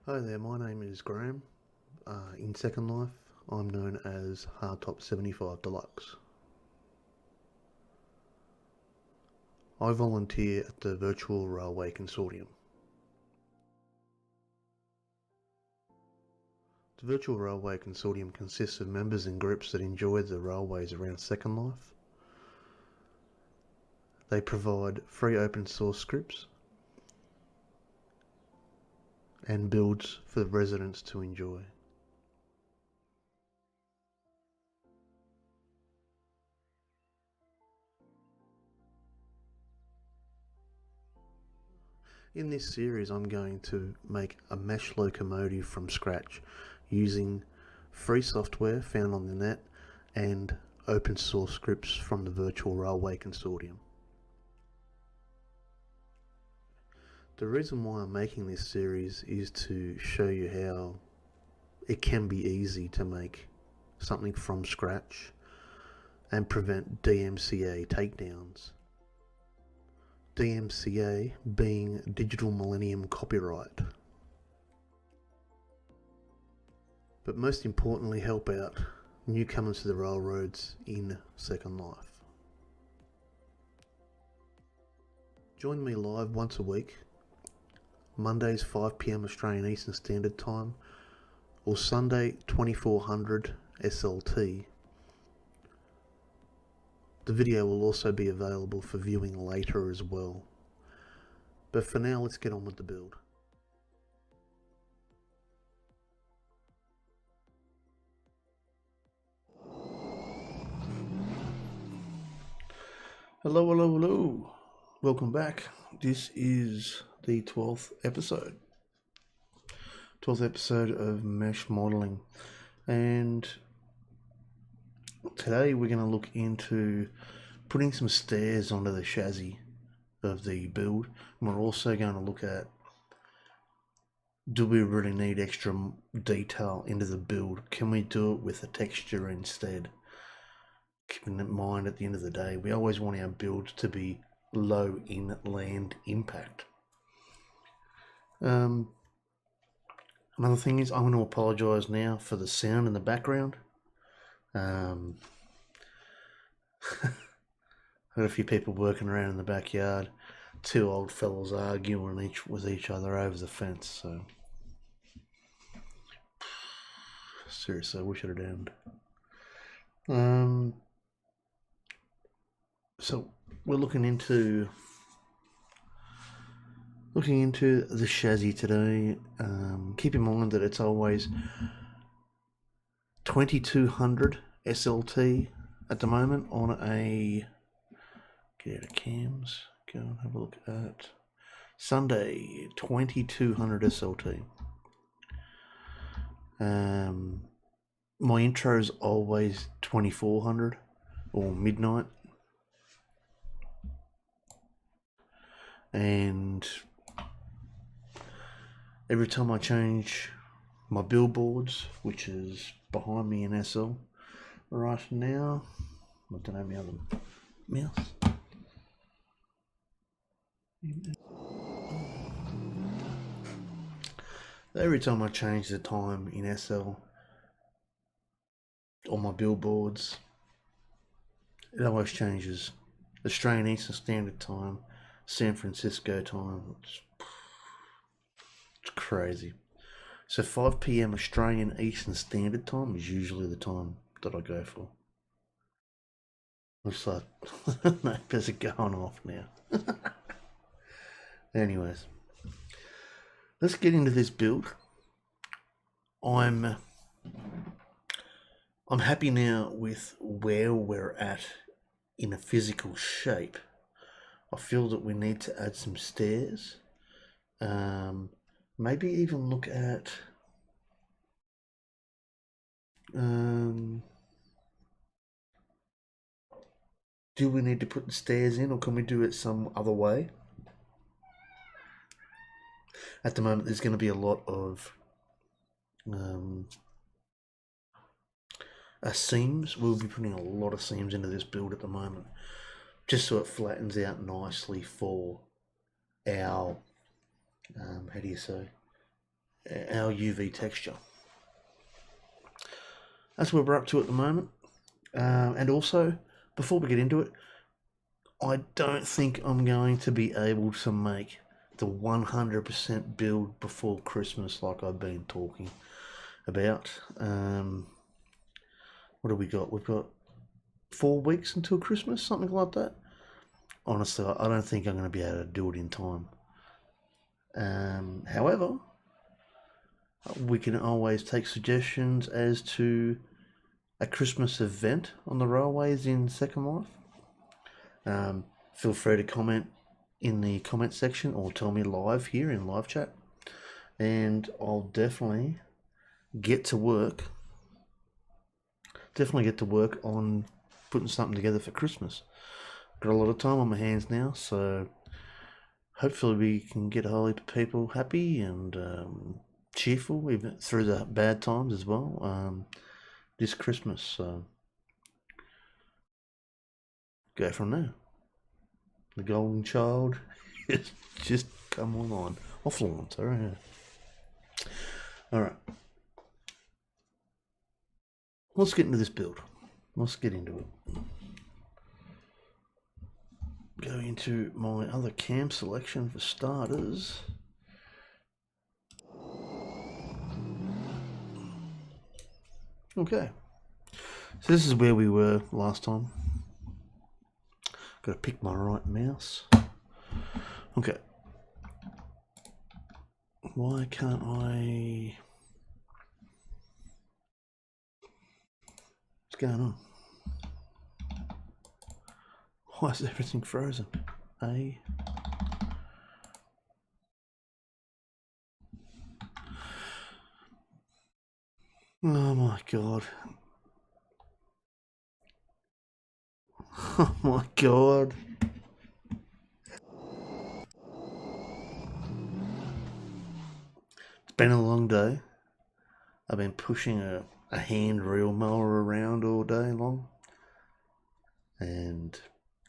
Hi there, my name is Graham. In Second Life, I'm known as Hrdtop75 Deluxe. I volunteer at the Virtual Railway Consortium. The Virtual Railway Consortium consists of members and groups that enjoy the railways around Second Life. They provide free open source scripts and builds for the residents to enjoy. In this series, I'm going to make a mesh locomotive from scratch using free software found on the net and open source scripts from the Virtual Railway Consortium. The reason why I'm making this series is to show you how it can be easy to make something from scratch and prevent DMCA takedowns. DMCA being Digital Millennium Copyright. But most importantly, help out newcomers to the railroads in Second Life. Join me live once a week, Mondays 5 PM Australian Eastern Standard Time, or Sunday 2400 SLT. The video will also be available for viewing later as well. But for now, let's get on with the build. Hello, hello, hello. Welcome back. This is the 12th episode. 12th episode of mesh modeling. And today we're going to look into putting some stairs onto the chassis of the build. And we're also going to look at, do we really need extra detail into the build? Can we do it with a texture instead? Keeping in mind, at the end of the day, we always want our build to be low in land impact. Another thing is, I'm going to apologise now for the sound in the background. Heard a few people working around in the backyard. Two old fellas arguing with each other over the fence. So seriously, I wish it had ended. So we're looking into the chassis today. Keep in mind that it's always 2200 SLT at the moment on a, get out of cams, go and have a look at Sunday 2200 SLT. My intro is always 2400 or midnight, and every time I change my billboards, which is behind me in SL right now, I don't have my other mouse. Every time I change the time in SL on my billboards, it always changes. Australian Eastern Standard Time, San Francisco time. It's crazy. So 5 PM Australian Eastern Standard Time is usually the time that I go for. Looks like no, better going off now. Anyways, let's get into this build. I'm happy now with where we're at in a physical shape. I feel that we need to add some stairs. Maybe even look at do we need to put the stairs in, or can we do it some other way? At the moment, there's going to be a lot of seams. We'll be putting a lot of seams into this build at the moment, just so it flattens out nicely for our, how do you say, our UV texture. That's where we're up to at the moment. And also, before we get into it, I don't think I'm going to be able to make the 100% build before Christmas like I've been talking about. What have we got? We've got 4 weeks until Christmas, something like that. Honestly, I don't think I'm going to be able to do it in time. However, we can always take suggestions as to a Christmas event on the railways in Second Life. Feel free to comment in the comment section or tell me live here in live chat, and I'll definitely get to work. On putting something together for Christmas. Got a lot of time on my hands now, so hopefully we can get a whole heap of people happy and cheerful even through the bad times as well this Christmas. So go from there. The golden child has just come online. Offline, sorry. Yeah. Alright. Let's get into this build. Let's get into it. Go into my other cam selection for starters. Okay. So this is where we were last time. Got to pick my right mouse. Okay. Why can't I... What's going on? Why is everything frozen? A. Oh my god. Oh my god. It's been a long day. I've been pushing a hand reel mower around all day long. And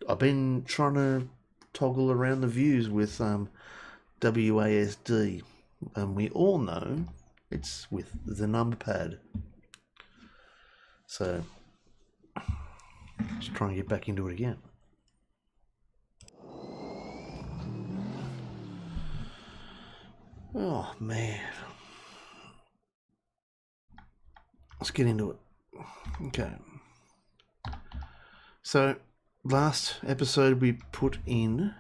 I've been trying to toggle around the views with WASD. And we all know it's with the number pad. So, just trying to get back into it again. Oh man. Let's get into it. Okay. So, last episode we put in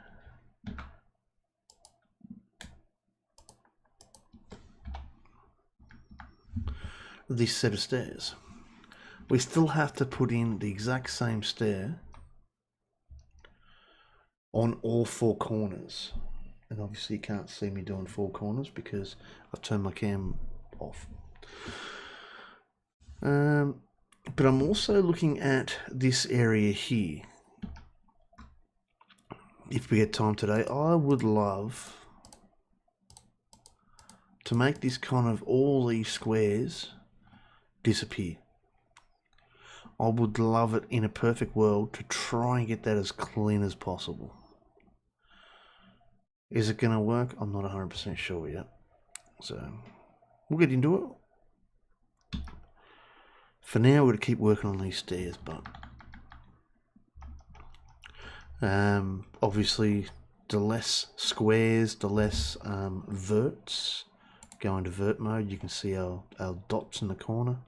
this set of stairs. We still have to put in the exact same stair on all 4 corners. And obviously you can't see me doing 4 corners because I've turned my cam off. But I'm also looking at this area here. If we get time today, I would love to make this kind of all these squares disappear. I would love it in a perfect world to try and get that as clean as possible. Is it going to work? I'm not 100% sure yet. So we'll get into it. For now, we're going to keep working on these stairs, but obviously the less squares, the less verts. Go into vert mode, you can see our dots in the corner.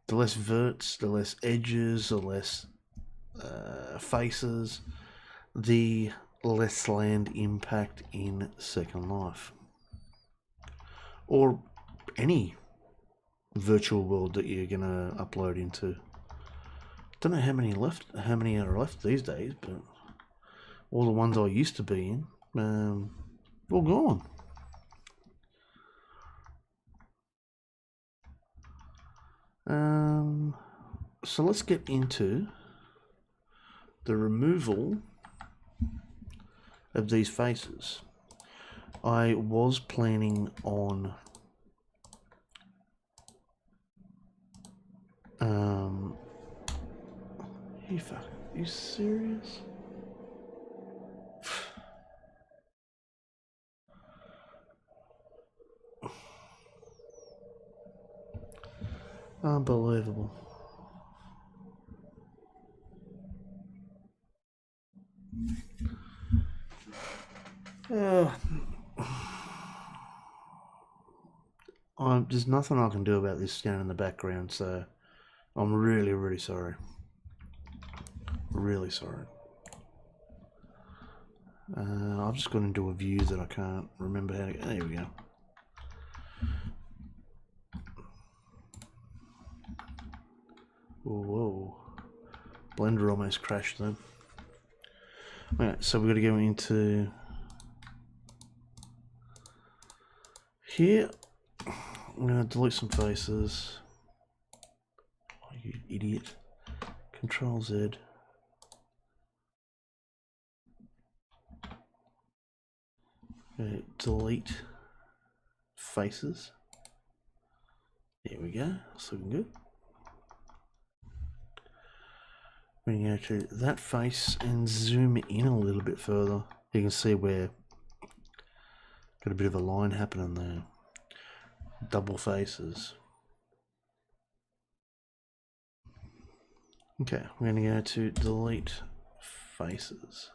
The less verts, the less edges, the less faces, the less land impact in Second Life. Or any virtual world that you're going to upload into. Don't know how many are left these days, but all the ones I used to be in, all gone. So let's get into the removal of these faces. I was planning on you serious? Unbelievable. There's nothing I can do about this down in the background, so I'm really, really sorry. Really sorry. I've just got into a view that I can't remember how to... There we go. Whoa. Blender almost crashed then. Okay, so we've got to go into... here. I'm going to delete some faces. Oh, you idiot. Control Z. Okay, delete faces. There we go. That's looking good. We're going to go to that face and zoom in a little bit further. You can see where got a bit of a line happening there. Double faces. Okay, we're going to go to delete faces.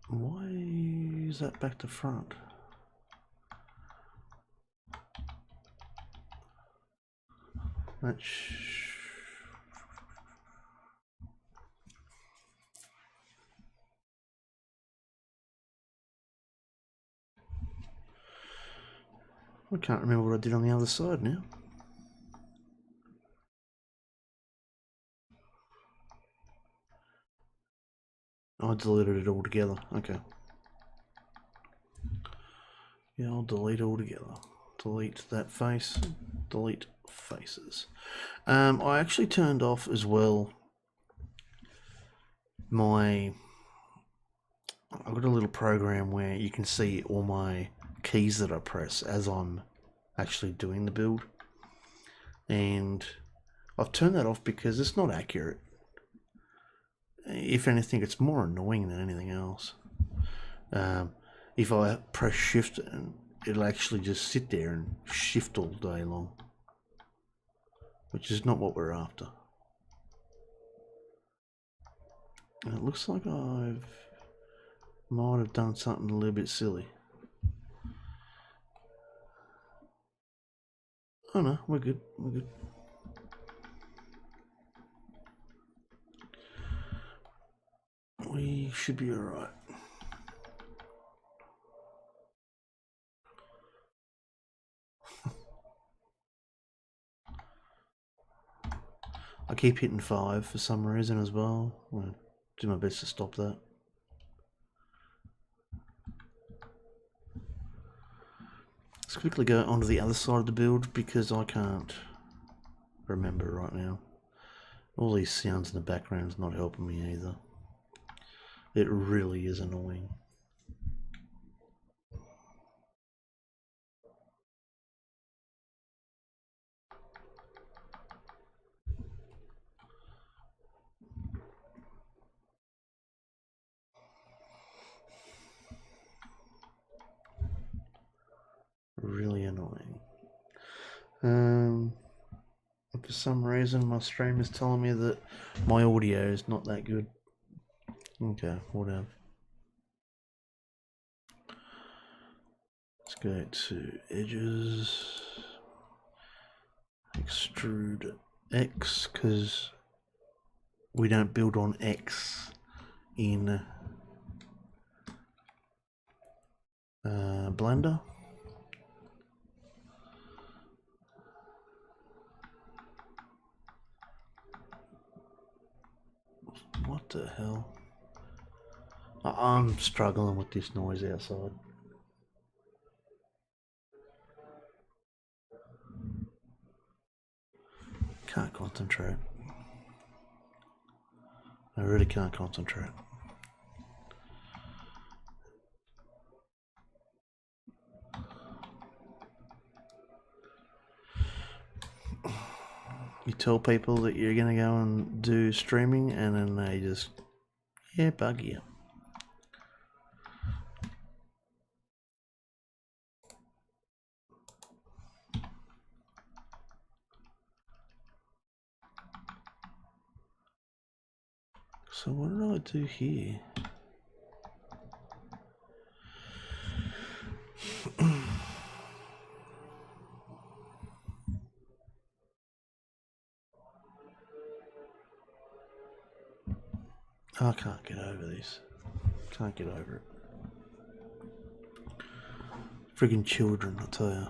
Why is that back to front? That's... I can't remember what I did on the other side now. I deleted it all together. Okay. Yeah, I'll delete all together. Delete that face. Delete faces. I actually turned off as well I've got a little program where you can see all my keys that I press as I'm actually doing the build, and I've turned that off because it's not accurate. If anything, it's more annoying than anything else. If I press shift, it'll actually just sit there and shift all day long, which is not what we're after. And it looks like I might have done something a little bit silly. Oh no, we're good, we're good. We should be alright. I keep hitting 5 for some reason as well. I'll do my best to stop that. Let's quickly go onto the other side of the build because I can't remember right now. All these sounds in the background is not helping me either. It really is annoying. Really annoying. For some reason my stream is telling me that my audio is not that good. Okay, whatever. Let's go to edges, extrude X, because we don't build on X in Blender. What the hell? I'm struggling with this noise outside. Can't concentrate. I really can't concentrate. You tell people that you're gonna go and do streaming and then they just, yeah, bug you. So what did I do here? I can't get over this. Can't get over it. Friggin' children, I tell you.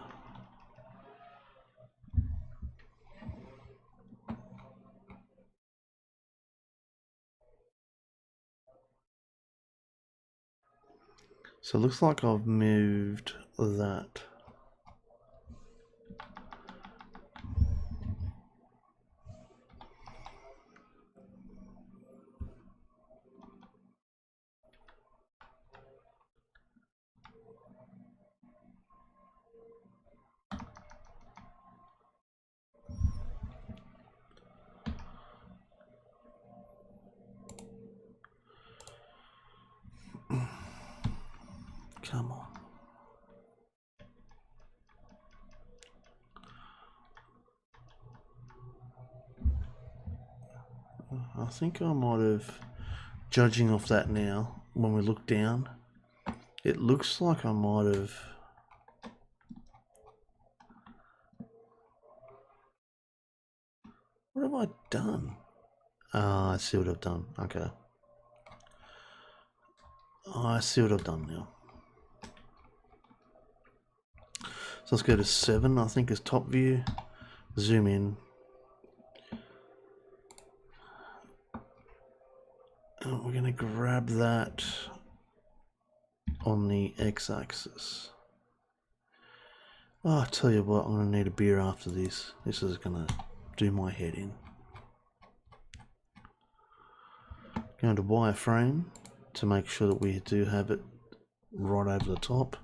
So it looks like I've moved that. Come on. I think I might have, judging off that now, when we look down, it looks like I might have what have I done? Ah, I see what I've done. Okay. Oh, I see what I've done now. So let's go to 7, I think, is top view. Zoom in. And we're going to grab that on the x-axis. Oh, I tell you what, I'm going to need a beer after this. This is going to do my head in. Going to wireframe to make sure that we do have it right over the top.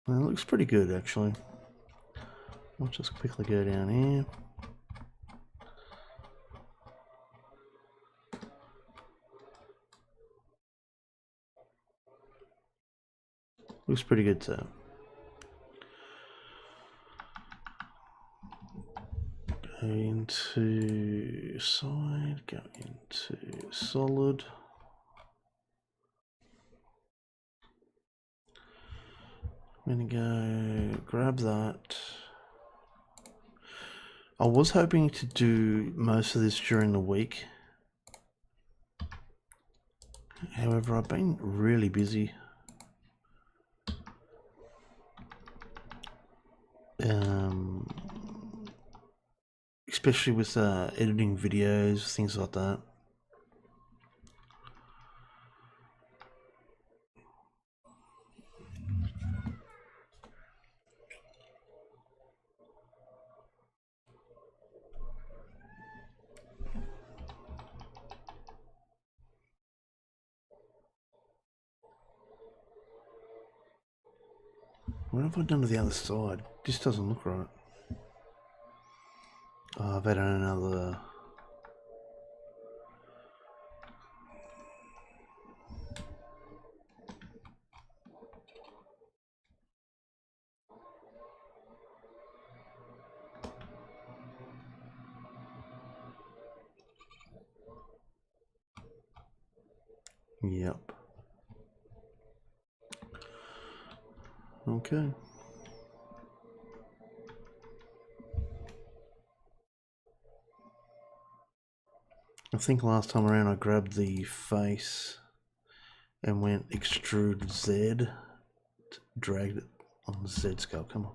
And it looks pretty good, actually. I'll just quickly go down here. Looks pretty good too. Go into side, go into solid. I'm gonna go grab that. I was hoping to do most of this during the week. However, I've been really busy. Especially with editing videos, things like that. What have I done to the other side? This doesn't look right. Oh, I've added another. Yep. Okay. I think last time around I grabbed the face and went extrude Z, dragged it on the Z scale. Come on.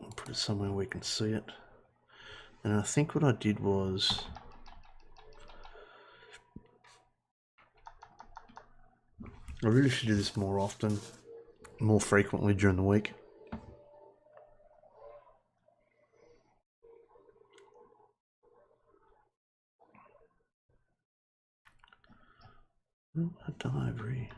I'll put it somewhere we can see it. And I think what I did was I really should do this more often, more frequently during the week. What have I done over here?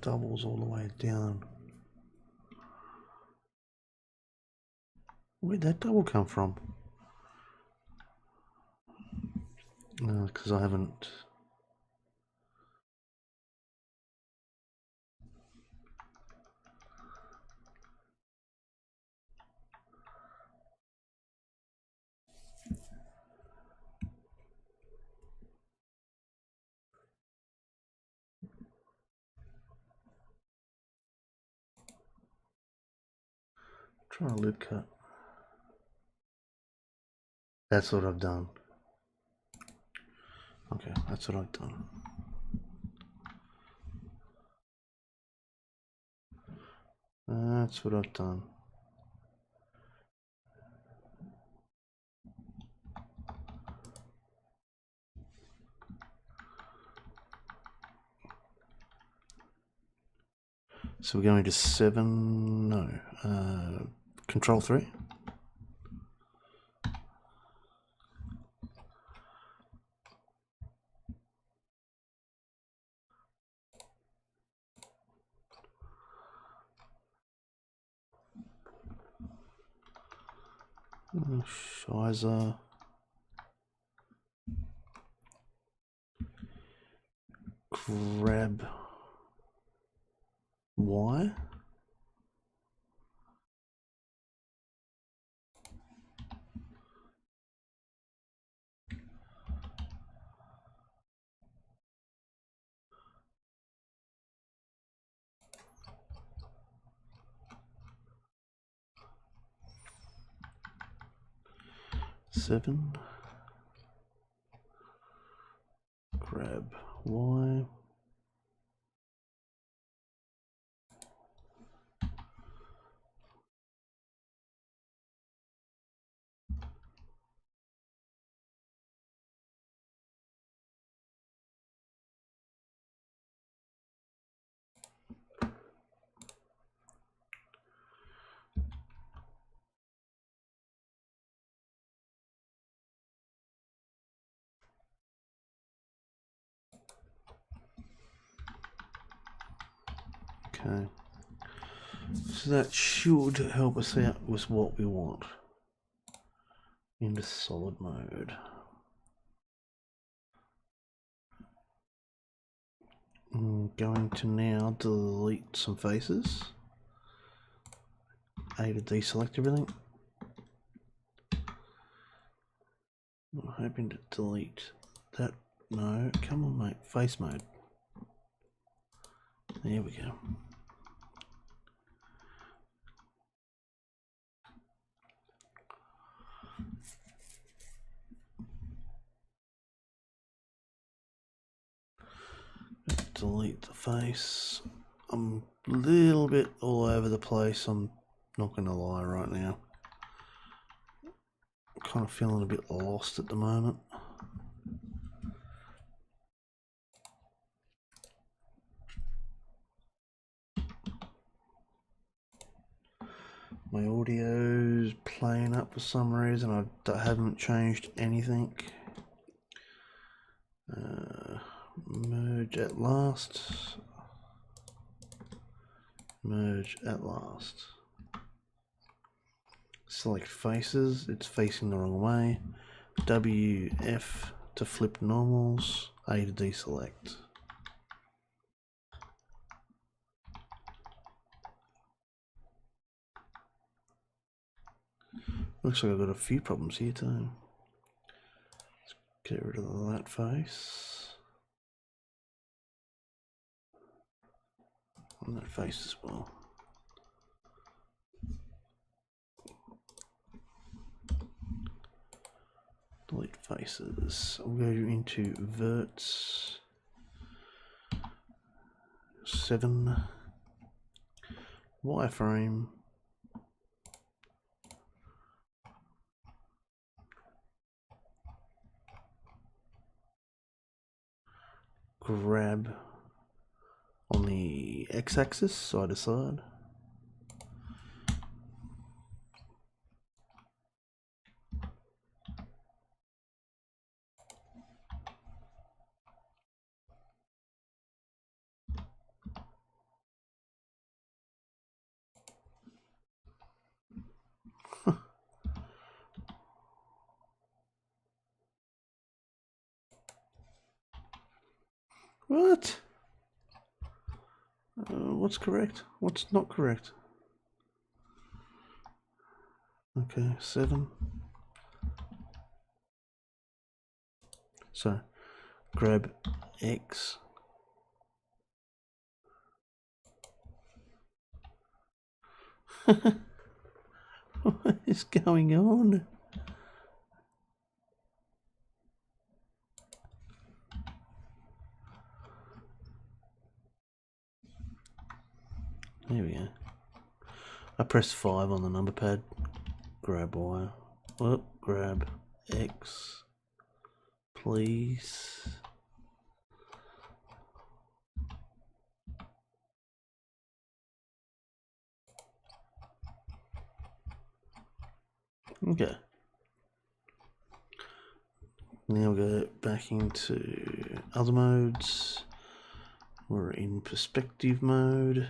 doubles all the way down. Where'd that double come from? Because I haven't... Try a loop cut. That's what I've done. Okay, that's what I've done. That's what I've done. So we're going to 7, no, control 3. Shizer. Grab Y. Seven. Grab Y. Okay, so that should help us out with what we want into solid mode. I'm going to now delete some faces. A to deselect everything. I'm hoping to delete that. No, come on mate, face mode. There we go. Delete the face. I'm a little bit all over the place, I'm not going to lie right now. I'm kind of feeling a bit lost at the moment. My audio's playing up for some reason. I haven't changed anything. Merge at last. Merge at last. Select faces. It's facing the wrong way. WF to flip normals. A to deselect. Looks like I've got a few problems here too. Let's get rid of that face. And that face as well. Delete faces. I'll go into verts. 7. Wireframe. Grab on the x-axis, side to side. What? What's correct? What's not correct? Okay, 7. So, grab X. What is going on? There we go. I pressed 5 on the number pad. Grab Y. Oh, grab X. Please. Okay. Now we'll go back into other modes. We're in perspective mode.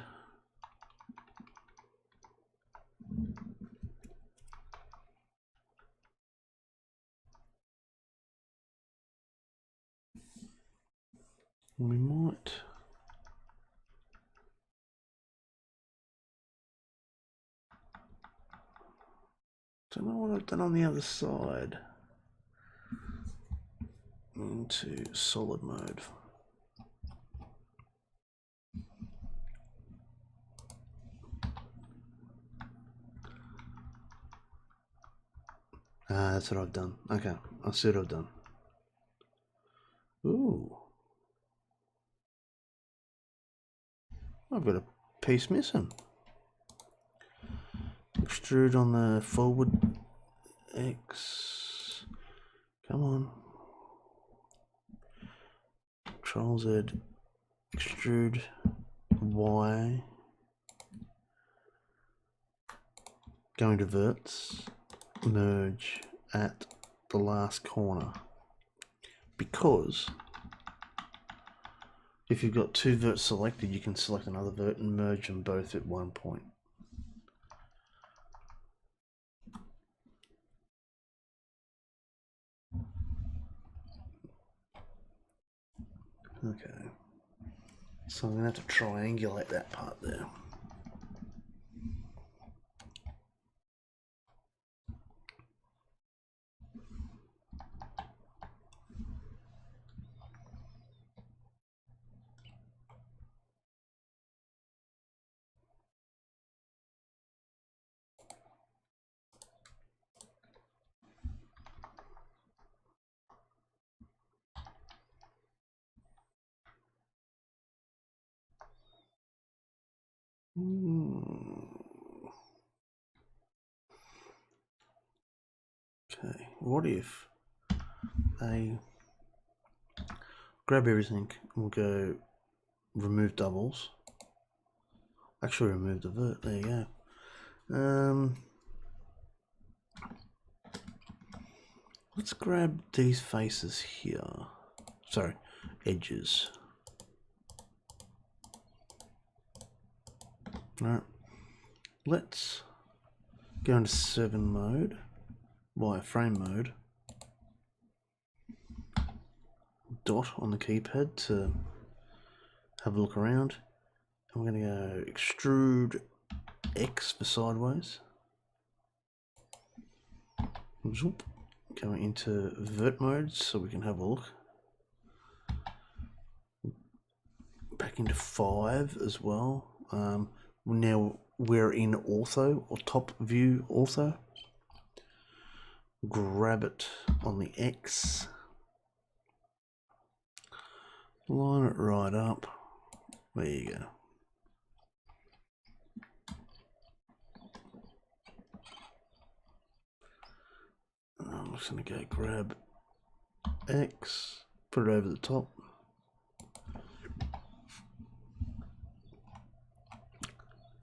We might. Don't know what I've done on the other side. Into solid mode. Ah, that's what I've done. Okay, I see what I've done. Ooh. I've got a piece missing. Extrude on the forward X. Come on. Control Z. Extrude Y. Going to verts. Merge at the last corner. Because if you've got 2 verts selected, you can select another vert and merge them both at one point. Okay, so I'm going to have to triangulate that part there. Okay, what if I grab everything and we'll go remove doubles. Actually remove the vert, there you go. Let's grab these faces here. Sorry, edges. Alright, let's go into 7 mode, wireframe mode. Dot on the keypad to have a look around. And we're going to go extrude X for sideways. Zoop. Going into vert mode so we can have a look. Back into 5 as well. Now we're in ortho or top view ortho. Grab it on the X. Line it right up. There you go. I'm just going to go grab X, put it over the top.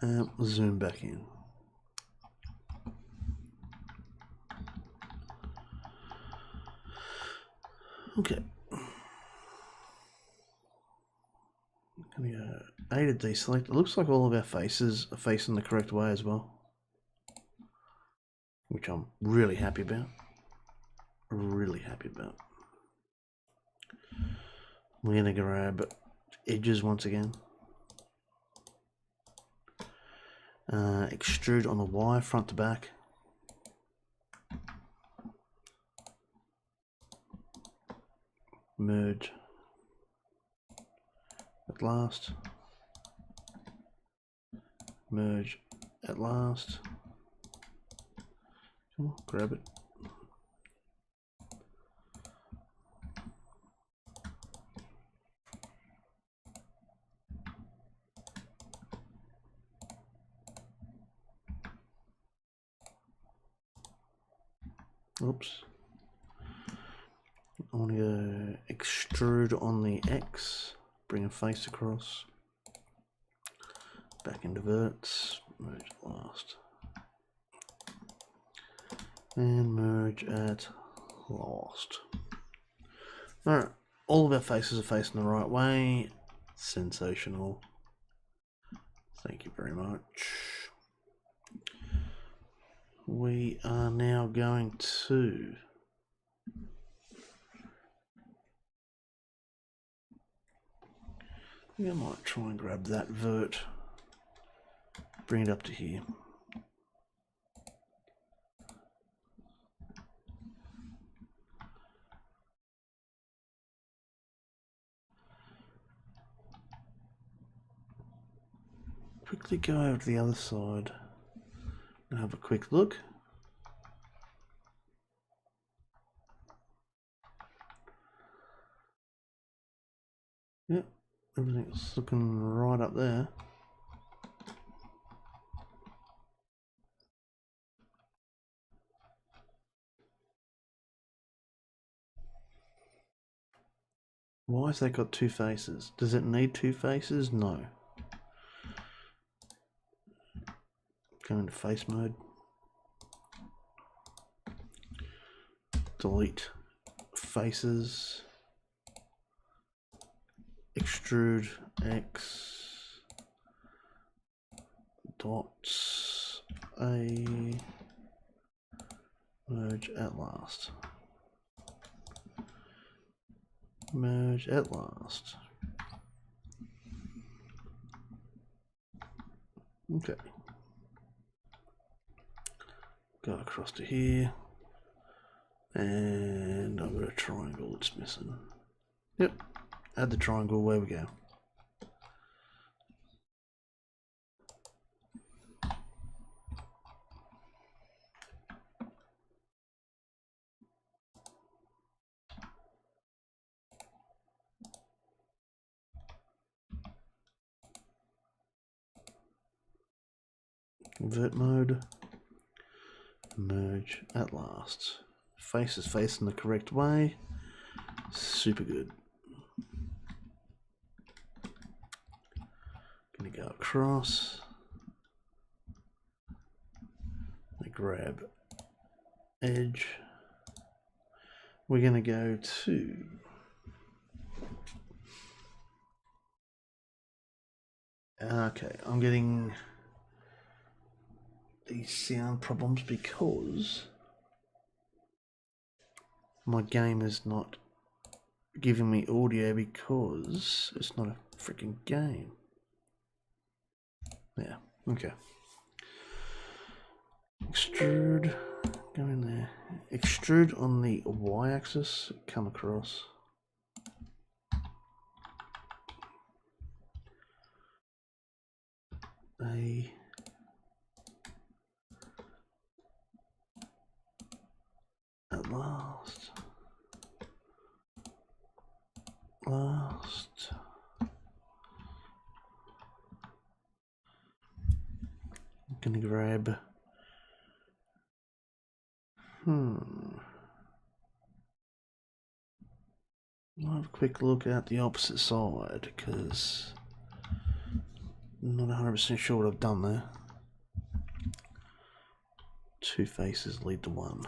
And zoom back in. Okay. I'm going to go A to deselect. It looks like all of our faces are facing the correct way as well, which I'm really happy about. Really happy about. We're going to grab edges once again. Extrude on the Y, front to back. Merge at last. Merge at last. Come on, grab it. Oops. I want to go extrude on the X, bring a face across, back into verts, merge at last, and merge at last. Alright, all of our faces are facing the right way. Sensational. Thank you very much. We are now going to I think I might try and grab that vert, bring it up to here. Quickly go over to the other side and have a quick look. Yep, everything's looking right up there. Why has that got two faces? Does it need two faces? No. Go into face mode. Delete faces. Extrude X. Dots. A. Merge at last. Merge at last. Okay. Go across to here. And I've got a triangle that's missing. Yep. Add the triangle, away we go. Invert mode. Merge at last. Face is facing the correct way. Super good. Gonna go across. I grab edge. We're gonna go to okay, I'm getting these sound problems because my game is not giving me audio because it's not a freaking game. Yeah, okay. Extrude, go in there. Extrude on the Y-axis, come across. A. At last. Last. I'm gonna grab. I'll have a quick look at the opposite side because I'm not 100% sure what I've done there. Two faces lead to one.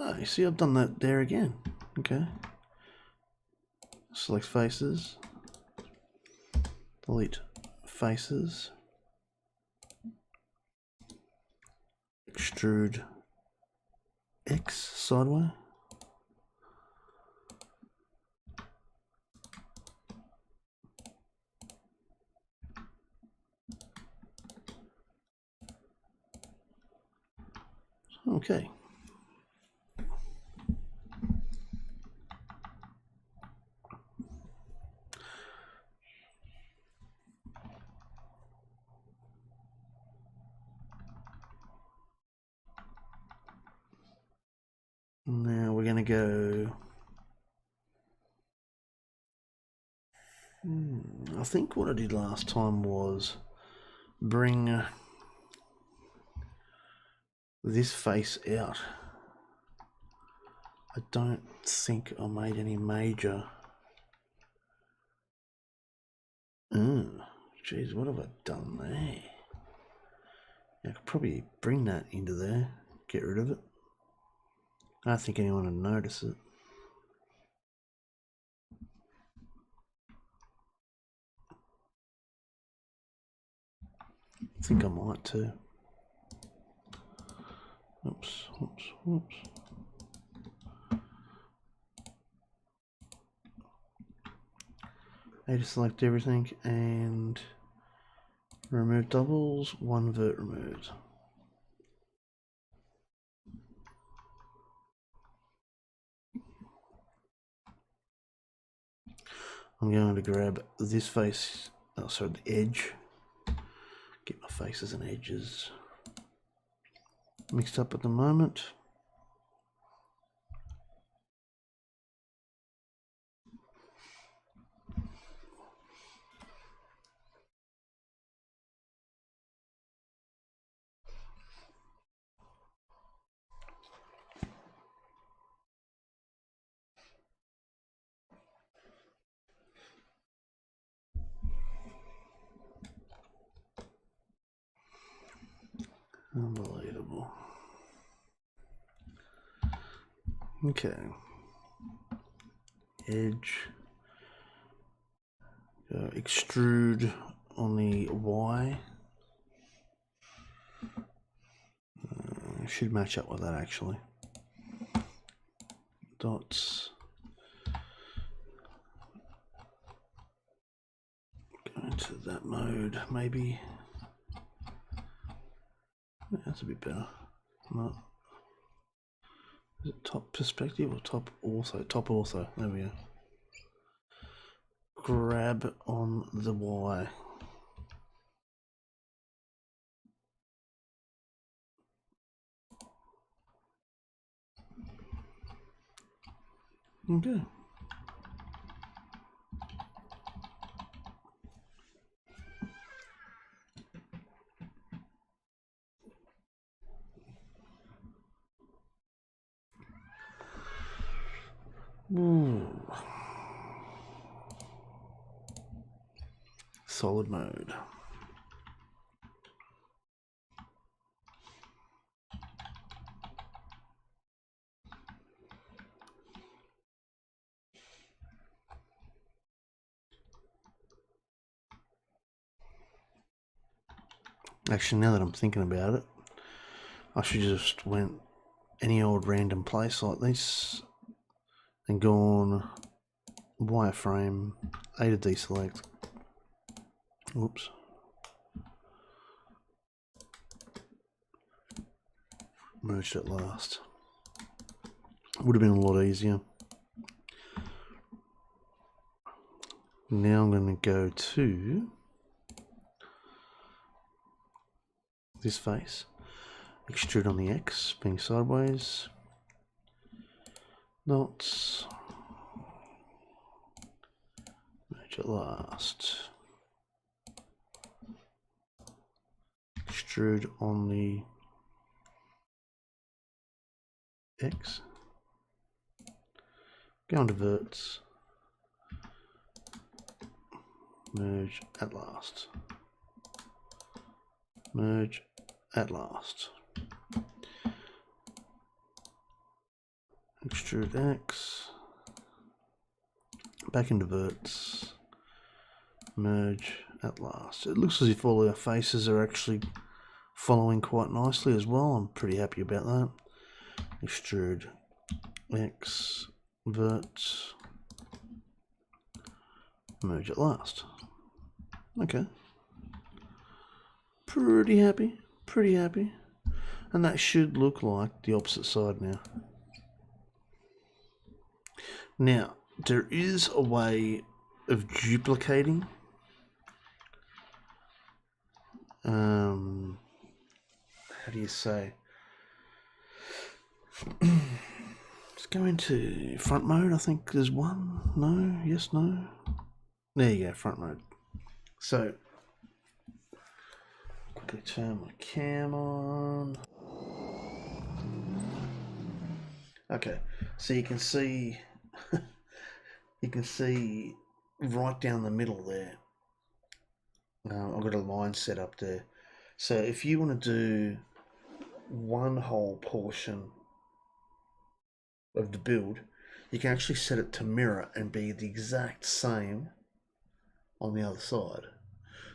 Oh, you see I've done that there again. Okay. Select faces. Delete faces. Extrude X sideways. Okay. Now we're going to go. I think what I did last time was bring this face out. I don't think I made any major. Geez, what have I done there? I could probably bring that into there, get rid of it. I don't think anyone would notice it. I think I might too. Oops. I just select everything and remove doubles, one vert removed. I'm going to grab this face, sorry, the edge. Get my faces and edges mixed up at the moment. Unbelievable. Okay. Edge. Extrude on the Y. Should match up with that actually. Dots. Go into that mode, maybe. Yeah, that's a bit better. No. Is it top perspective or top ortho? Top ortho. There we go. Grab on the Y. Okay. Ooh. Solid mode. Actually, now that I'm thinking about it, I should just went any old random place like this and gone wireframe, A to deselect. Whoops. Merged at last. Would have been a lot easier. Now I'm going to go to this face, extrude on the X, being sideways, dots, merge at last, extrude on the X, go into verts, merge at last, merge at last, extrude X, back into verts, merge at last. It looks as if all our faces are actually following quite nicely as well. I'm pretty happy about that. extrude X, vert, merge at last. Okay. Pretty happy, pretty happy. And that should look like the opposite side now. Now, there is a way of duplicating how do you say? Let's go into front mode. I think there's one. No, yes, no. There you go, front mode. So, quickly turn my cam on. Okay, so you can see, right down the middle there. I've got a line set up there. So if you want to do one whole portion of the build, you can actually set it to mirror and be the exact same on the other side.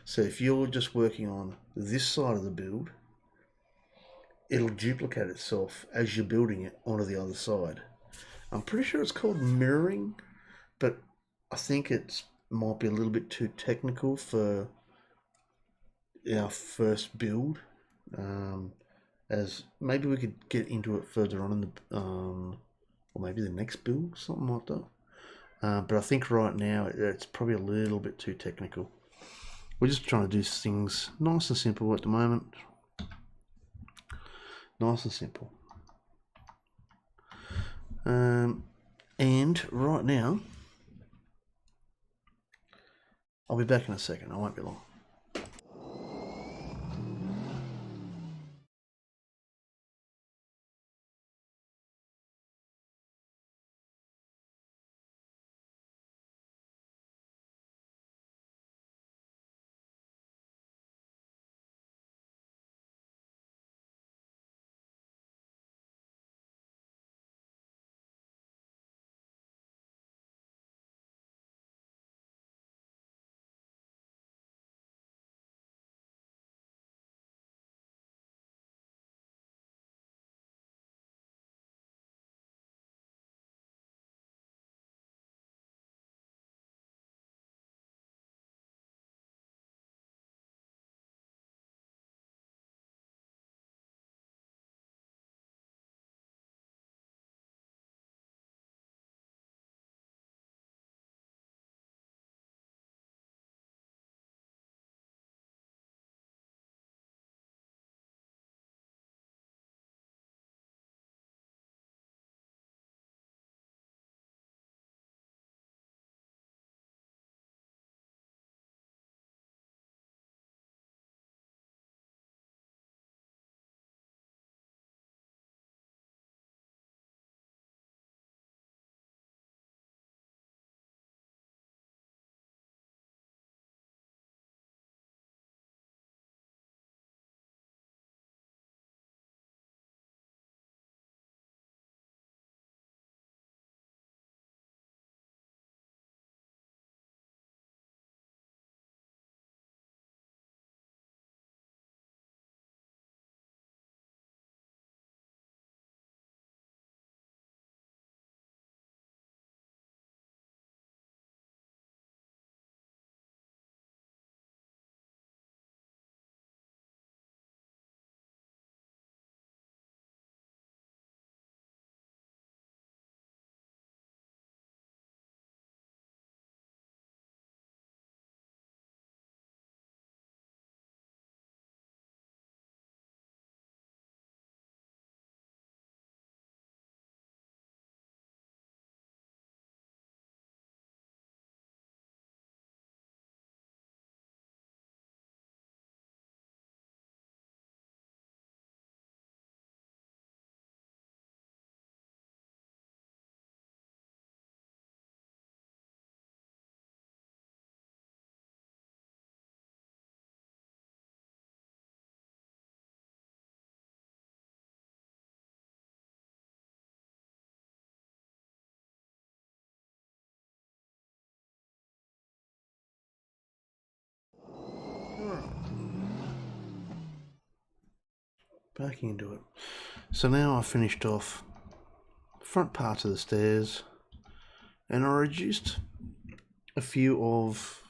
So if you're just working on this side of the build, it'll duplicate itself as you're building it onto the other side. I'm pretty sure it's called mirroring, but I think it might be a little bit too technical for our first build. As maybe we could get into it further on in the or maybe the next build, something like that. But I think right now it's probably a little bit too technical. We're just trying to do things nice and simple at the moment. Nice and simple. And right now, I'll be back in a second. I won't be long. Back into it. So now I've finished off front parts of the stairs, and I reduced a few of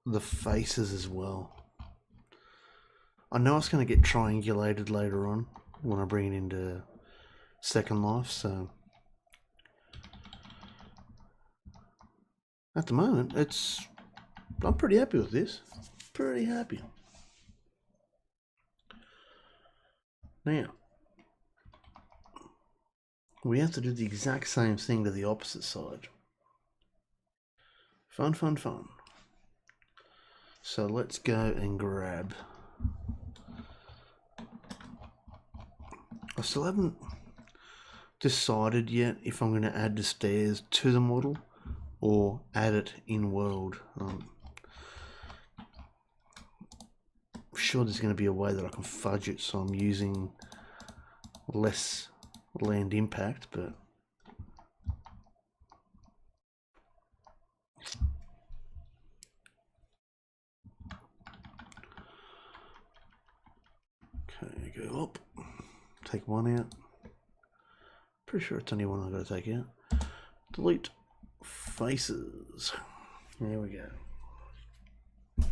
the faces as well. I know it's going to get triangulated later on when I bring it into Second Life, so at the moment I'm pretty happy with this. Pretty happy. Now we have to do the exact same thing to the opposite side. Fun, fun, fun. So let's go and grab. I still haven't decided yet if I'm going to add the stairs to the model or add it in world. I'm sure there's going to be a way that I can fudge it so I'm using less land impact, but okay, go up, take one out. Pretty sure it's only one I've got to take out. Delete faces. There we go.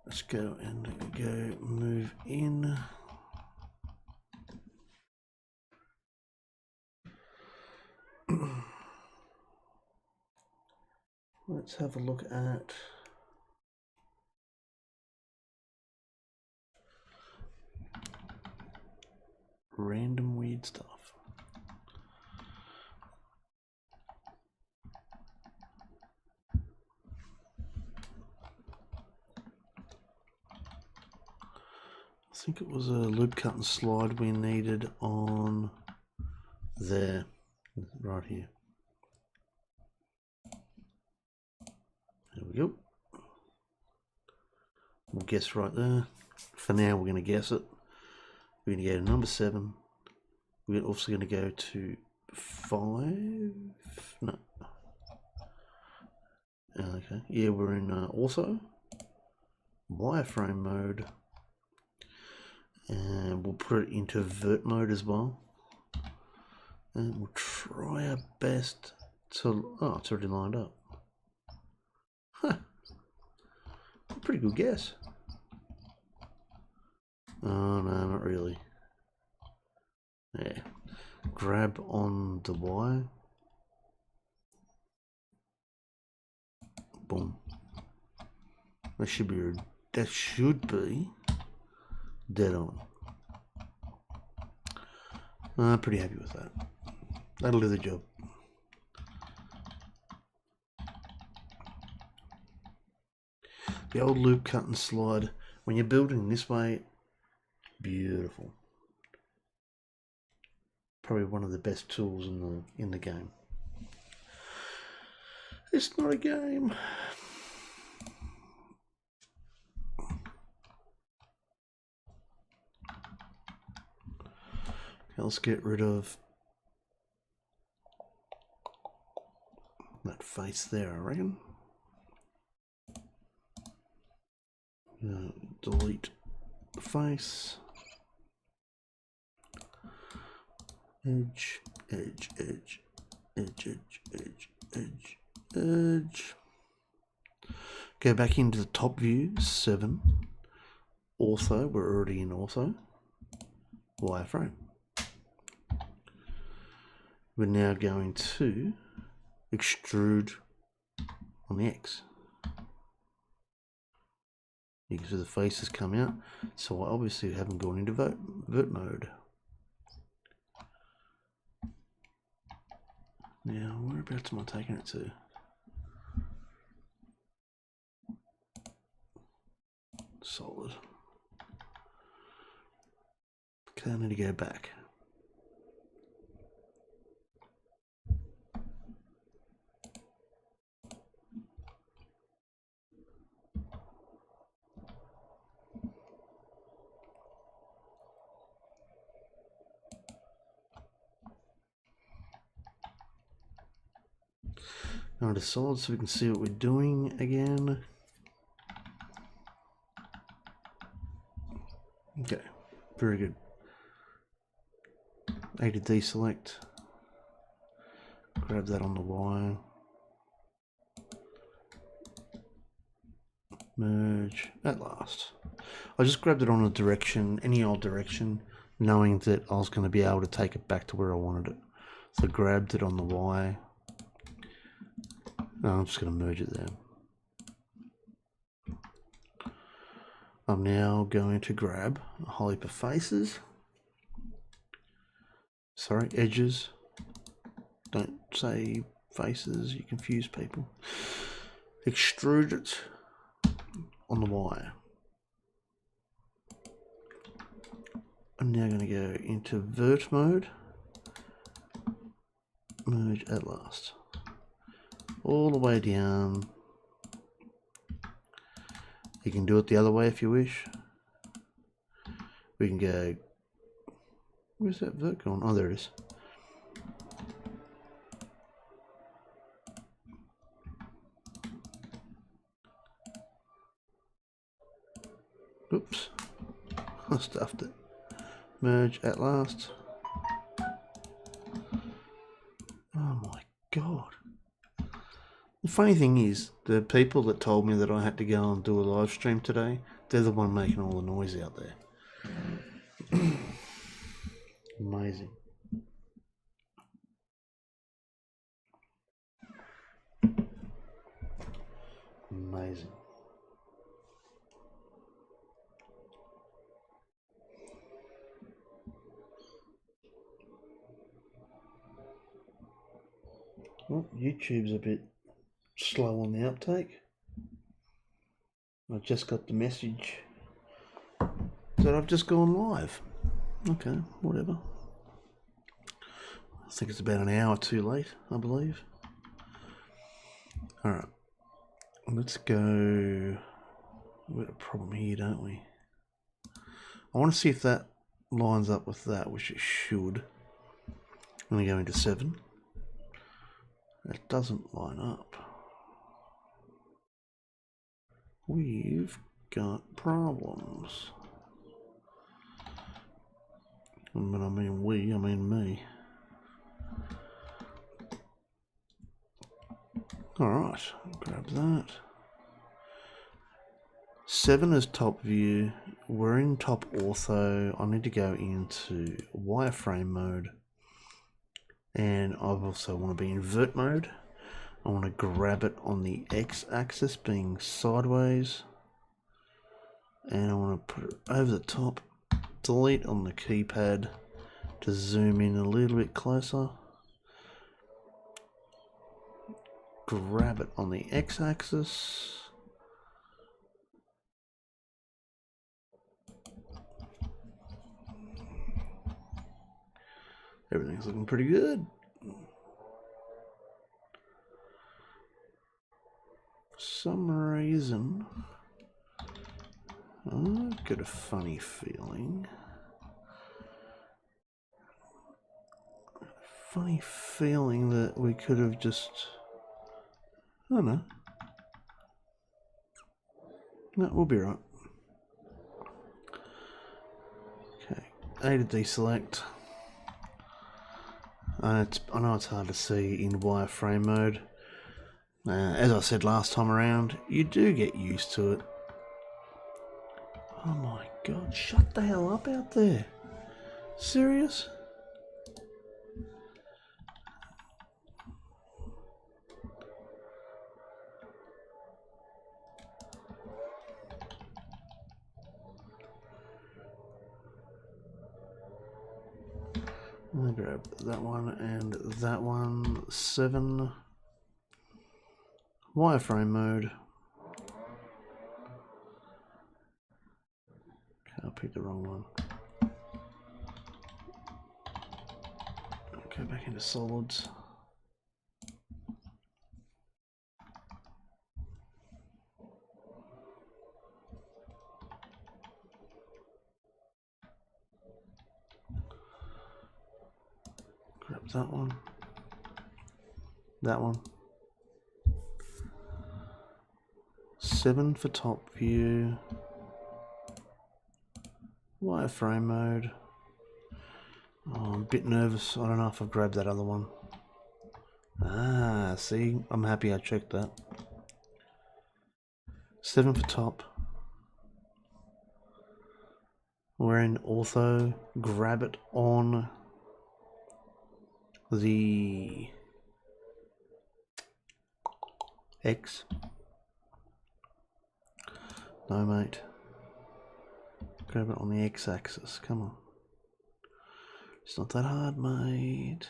Let's go and go move in. Let's have a look at random weird stuff. I think it was a loop cut and slide we needed on there, right here. There we go. We'll guess right there. For now, we're going to guess it. We're going to go to number 7. We're also going to go to 5. No. Okay. Yeah, we're in also wireframe mode. And we'll put it into vert mode as well. And we'll try our best to... Oh, it's already lined up. Huh. Pretty good guess. Oh, no, not really. Yeah. Grab on the wire. Boom. That should be dead on. I'm pretty happy with that. That'll do the job. The old loop cut and slide, when you're building this way, beautiful. Probably one of the best tools in the game. It's not a game. Okay, let's get rid of that face there, I reckon. Delete face. Edge, edge, edge, edge, edge, edge, edge, edge. Go back into the top view, 7. Ortho, we're already in ortho. Wireframe. We're now going to extrude on the X. You can see the faces come out, so I obviously haven't gone into vert mode. Now, whereabouts am I taking it to? Solid. Okay, I need to go back. Now to solid so we can see what we're doing again. Okay, very good. A to deselect, grab that on the Y. Merge at last. I just grabbed it on a direction, any old direction, knowing that I was going to be able to take it back to where I wanted it. So grabbed it on the Y. No, I'm just going to merge it there. I'm now going to grab a whole heap of faces. Sorry, edges. Don't say faces, you confuse people. Extrude it on the Y. I'm now going to go into vert mode. Merge at last. All the way down. You can do it the other way if you wish. We can go... Where's that vert gone? Oh, there it is. Oops. I stuffed it. Merge at last. Oh my god. The funny thing is, the people that told me that I had to go and do a live stream today, they're the one making all the noise out there. Amazing. Amazing. Well, YouTube's a bit slow on the uptake. I just got the message that I've just gone live. Okay, whatever. I think it's about an hour too late, I believe. Alright, let's go. We've got a problem here, don't we? I want to see if that lines up with that, which it should. I'm going to go into 7. That doesn't line up. We've got problems. When I mean we, I mean me. Alright, grab that. 7 is top view. We're in top ortho. I need to go into wireframe mode. And I also want to be in vert mode. I want to grab it on the x-axis being sideways. And I want to put it over the top. Delete on the keypad to zoom in a little bit closer. Grab it on the x-axis. Everything's looking pretty good. For some reason, I've got a funny feeling. Funny feeling that we could have just... I don't know. No, we'll be right. Okay, A to deselect. I know it's hard to see in wireframe mode. As I said last time around, you do get used to it. Oh my god, shut the hell up out there. Serious? I'm gonna grab that one and that one. 7. Wireframe mode. Okay, I picked the wrong one. Go back into solids. Grab that one. That one. 7 for top view. Wireframe mode. Oh, I'm a bit nervous. I don't know if I've grabbed that other one. Ah, see, I'm happy I checked that. 7 for top. We're in ortho. Grab it on the X. No, mate. Grab it on the X-axis. Come on. It's not that hard, mate.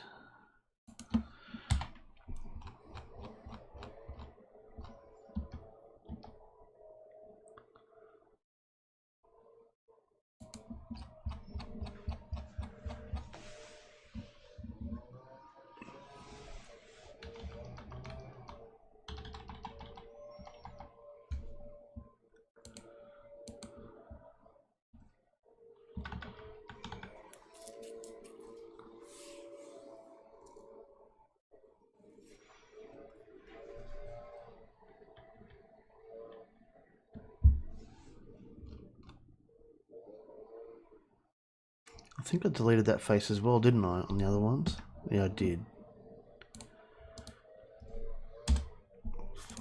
I think I deleted that face as well, didn't I, on the other ones? Yeah, I did.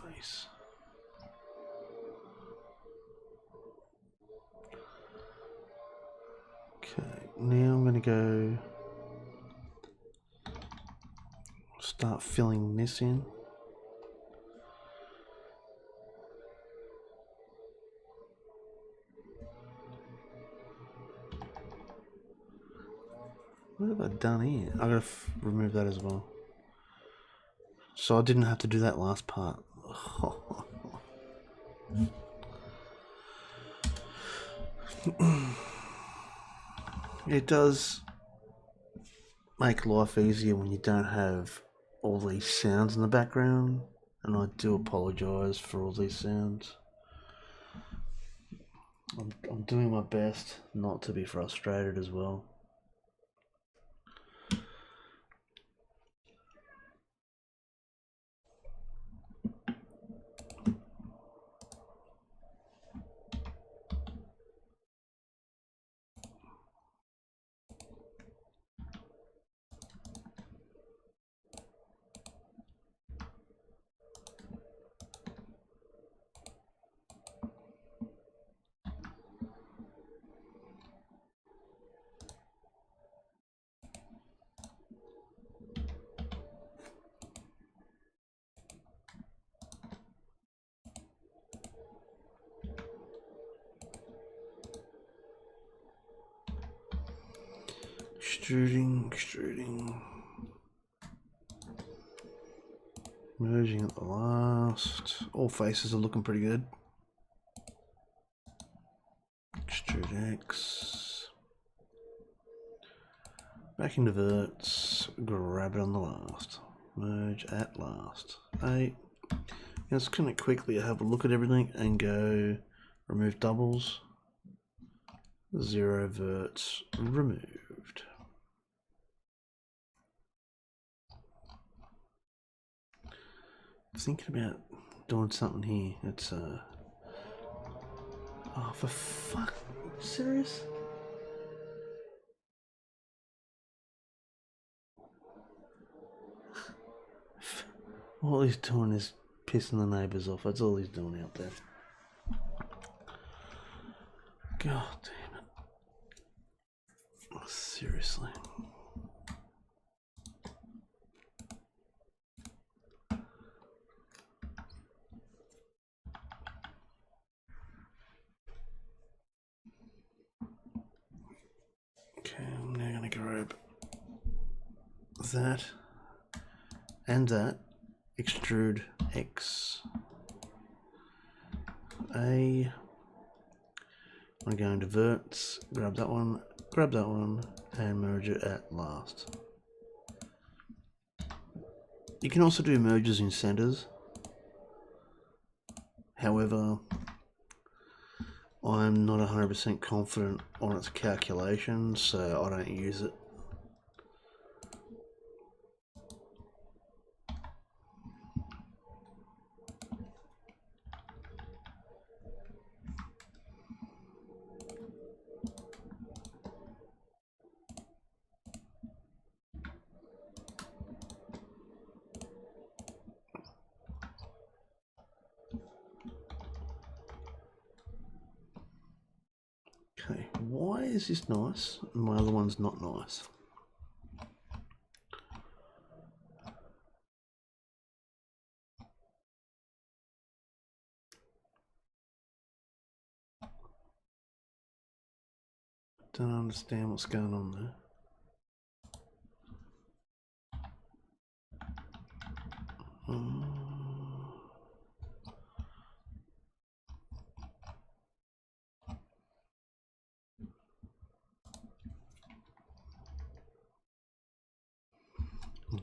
Face. Okay, now I'm going to go start filling this in. What have I done here? I gotta remove that as well. So I didn't have to do that last part. It does make life easier when you don't have all these sounds in the background, and I do apologise for all these sounds. I'm doing my best not to be frustrated as well. Extruding. Merging at the last. All faces are looking pretty good. Extrude X. Back into verts. Grab it on the last. Merge at last. 8. Let's kind of quickly have a look at everything and go remove doubles. 0 verts removed. Thinking about doing something here. It's oh, for fuck, serious? All he's doing is pissing the neighbours off. That's all he's doing out there. God damn it. Oh, seriously. Okay, I'm now going to grab that and that. Extrude X. I'm going to verts, grab that one, and merge it at last. You can also do merges in centers. However, I'm not 100% confident on its calculations, so I don't use it. Okay, why is this nice and my other one's not nice? Don't understand what's going on there.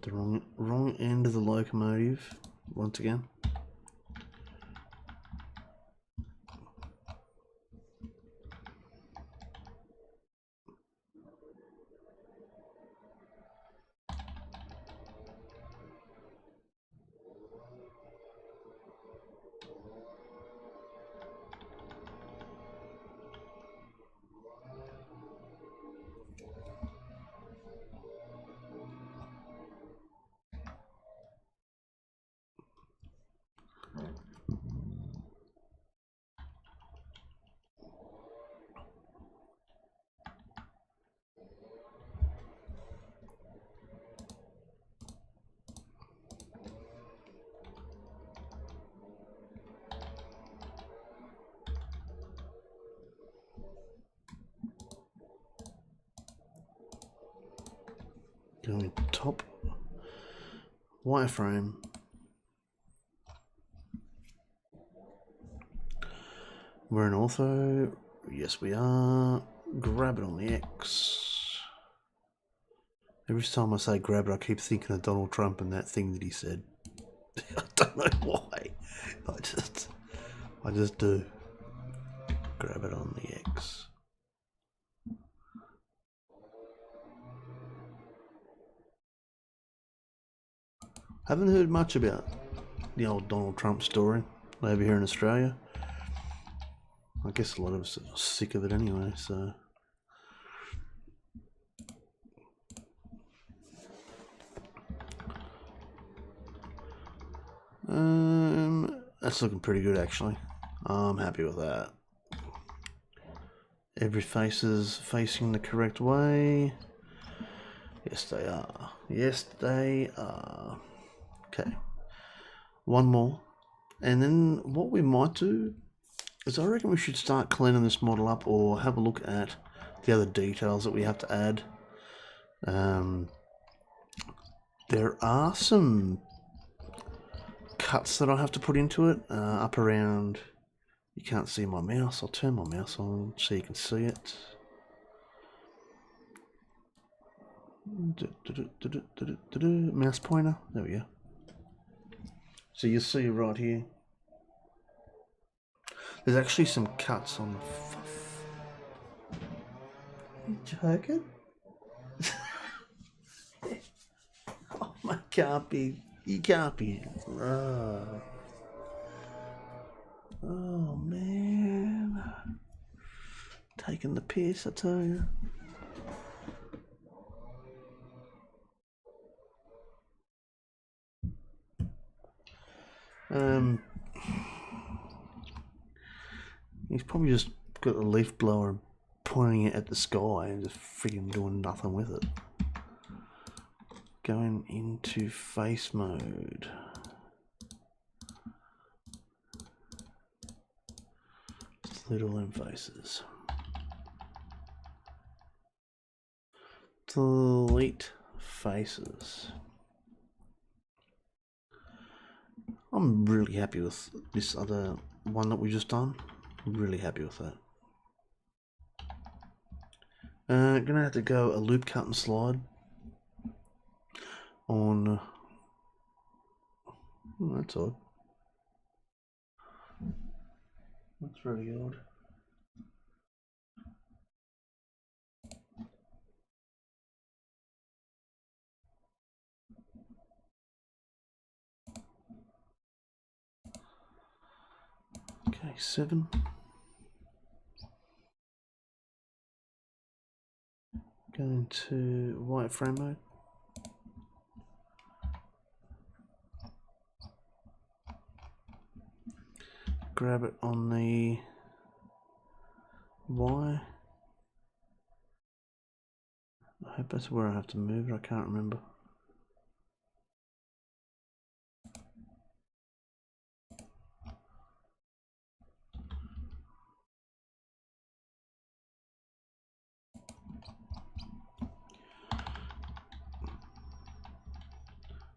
The wrong end of the locomotive once again. Going top wireframe. We're in ortho. Yes, we are. Grab it on the X. Every time I say grab it, I keep thinking of Donald Trump and that thing that he said. I don't know why. I just do. Grab it on the X. Haven't heard much about the old Donald Trump story over here in Australia. I guess a lot of us are sick of it anyway, so. That's looking pretty good actually. I'm happy with that. Every face is facing the correct way. Yes, they are. Yes, they are. Okay. One more. And then what we might do is I reckon we should start cleaning this model up or have a look at the other details that we have to add. There are some cuts that I have to put into it up around. You can't see my mouse. I'll turn my mouse on so you can see it. Mouse pointer. There we go. So you'll see right here. There's actually some cuts on the fuff. You joking? Oh my, can't be. You can't be. Oh man. Taking the piss, I tell you. He's probably just got a leaf blower pointing it at the sky and just freaking doing nothing with it. Going into face mode. Just little in faces. Delete faces. I'm really happy with this other one that we just done. I'm really happy with that. Gonna have to go a loop cut and slide on. Oh, that's odd. That's really odd. Okay, 7. Going to wireframe mode. Grab it on the Y. hope that's where I have to move it. I can't remember.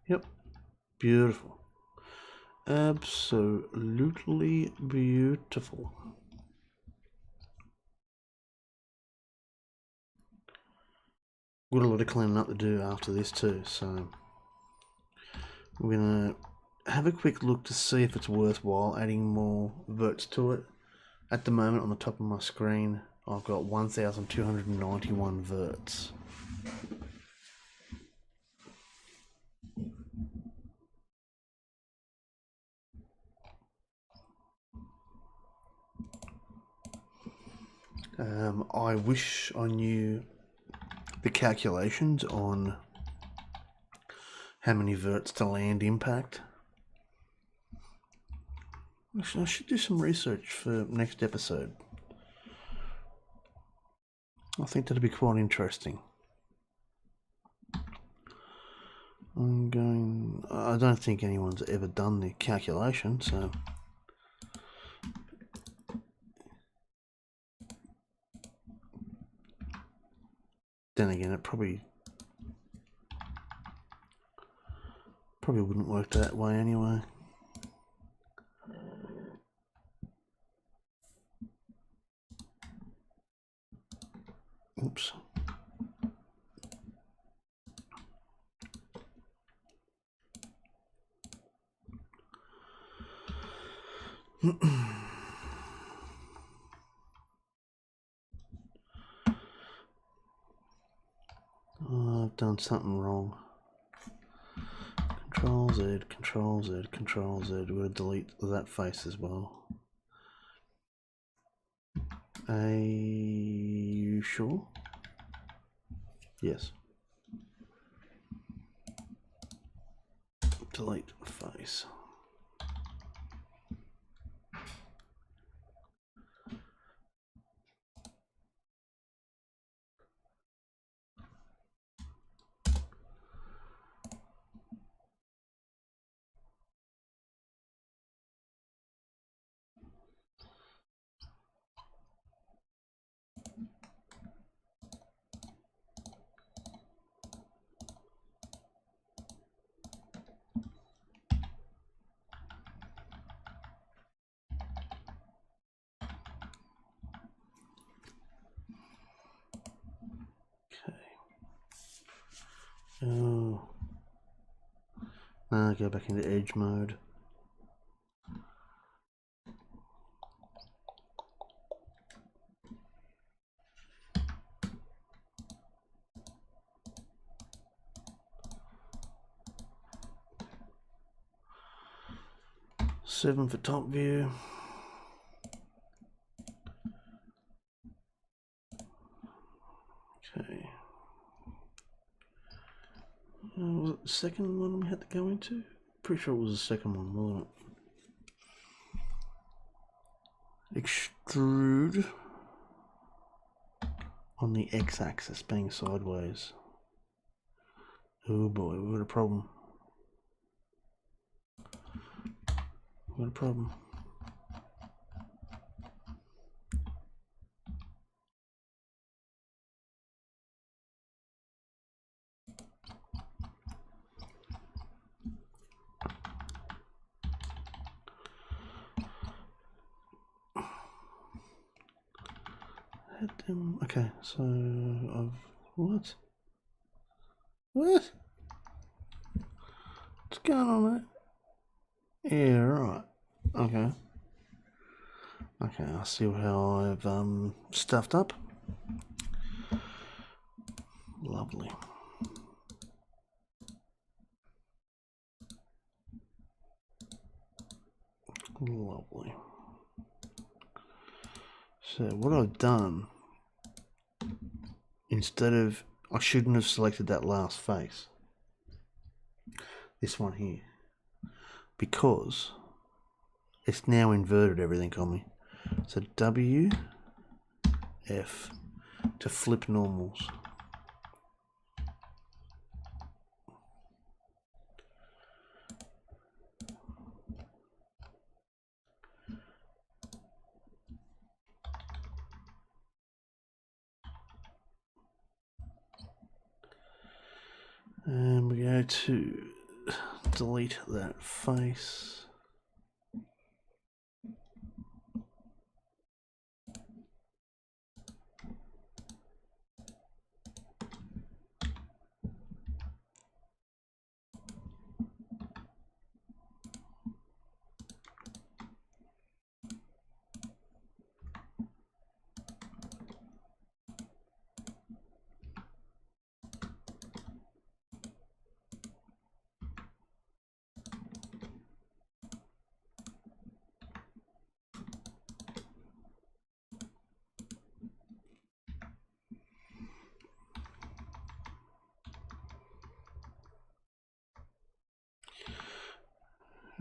Yep, beautiful. Absolutely beautiful. Got a lot of cleaning up to do after this too, so we're gonna have a quick look to see if it's worthwhile adding more verts to it. At the moment on the top of my screen I've got 1,291 verts. I wish I knew the calculations on how many verts to land impact. Actually, I should do some research for next episode. I think that'd be quite interesting. I don't think anyone's ever done the calculation, so then again, it probably wouldn't work that way anyway. Oops. Oh, I've done something wrong. Control Z, Control Z, Control Z. We're going to delete that face as well. Are you sure? Yes. Delete face. Oh. Now go back into edge mode. Seven for top view. Okay. Was it the second one we had to go into? Pretty sure it was the second one, wasn't it? Extrude on the x-axis being sideways. Oh boy, we've got a problem. We've got a problem. Okay, so I've what? What's going on there? Yeah, right. Okay. Okay, I see how I've stuffed up. Lovely. Lovely. So what I've done, instead of, I shouldn't have selected that last face, this one here, because it's now inverted everything on me. So W, F to flip normals. And we go to delete that face.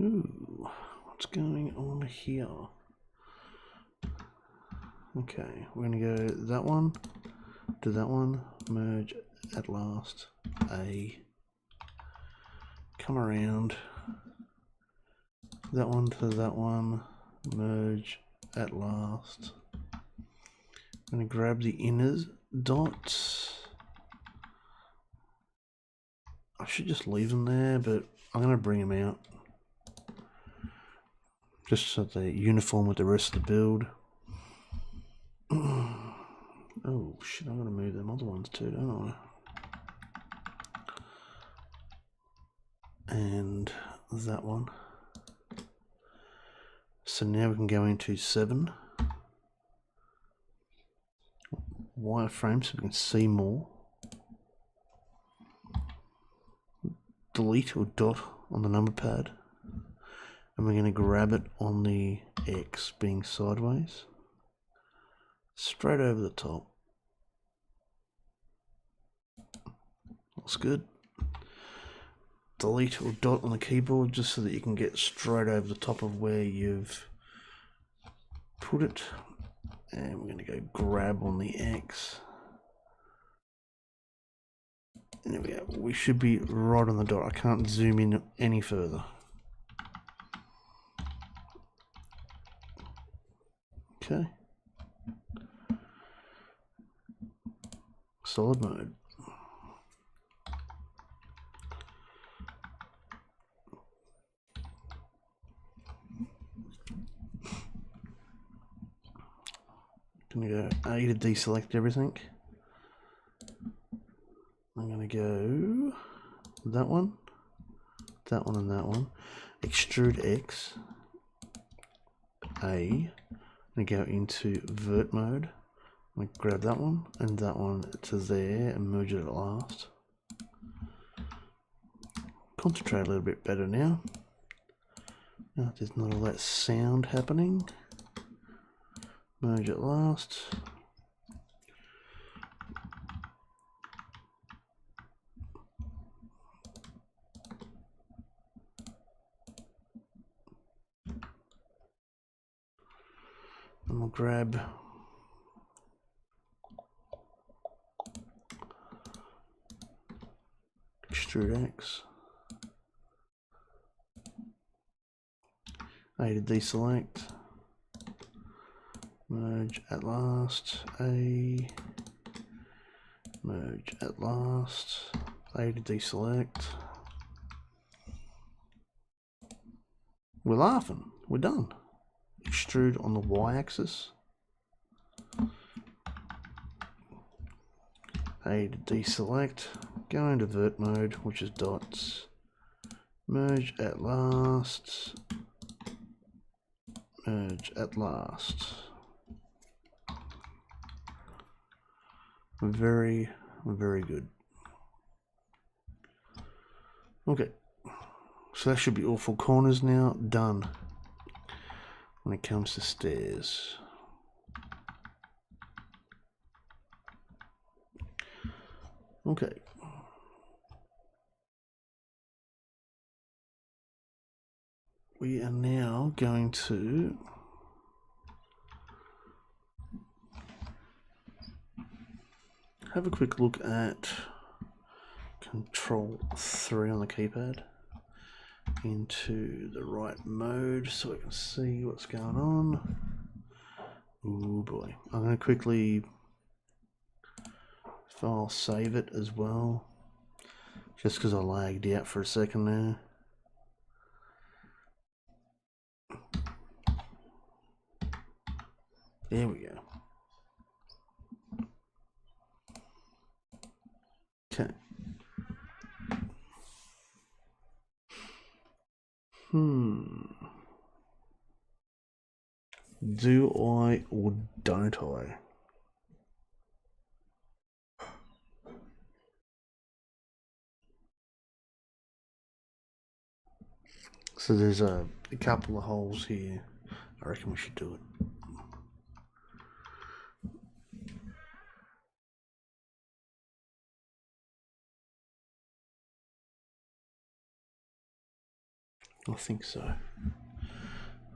Ooh, what's going on here? Okay, we're going to go that one, to that one, merge at last, A, come around, that one to that one, merge at last. I'm going to grab the inner dots. I should just leave them there, but I'm going to bring them out. Just so they're uniform with the rest of the build. Oh shit, I'm gonna move them other ones too, don't I? And that one. So now we can go into 7 wireframe so we can see more. Delete or dot on the number pad. And we're going to grab it on the X being sideways. Straight over the top. Looks good. Delete or dot on the keyboard just so that you can get straight over the top of where you've put it. And we're going to go grab on the X. And there we go. We should be right on the dot. I can't zoom in any further. Okay. Solid mode. Gonna go A to deselect everything. I'm gonna go that one, and that one. Extrude X. A. I'm gonna go into vert mode. I'm gonna grab that one and that one to there and merge it at last. Concentrate a little bit better now. Now there's not all that sound happening. Merge at last. And we'll grab extrude X. A to deselect. Merge at last. A. Merge at last. A to deselect. We're laughing. We're done. Extrude on the Y-axis. A to deselect. Go into vert mode, which is dots. Merge at last. Merge at last. Very, very good. Okay. So that should be all 4 corners now done when it comes to stairs. Okay. We are now going to have a quick look at Control 3 on the keypad into the right mode so I can see what's going on. Oh boy. I'm going to quickly file save it as well, Just because I lagged out for a second there. There we go. Okay. Do I or don't I? So there's a couple of holes here. I reckon we should do it. I think so.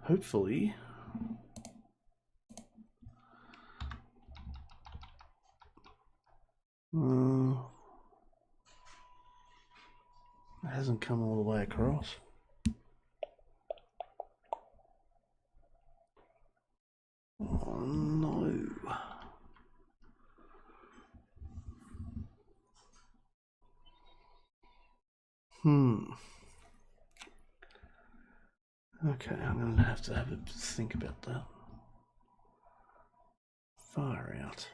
Hopefully. It hasn't come all the way across. Oh no. Okay, I'm going to have a think about that. Far out.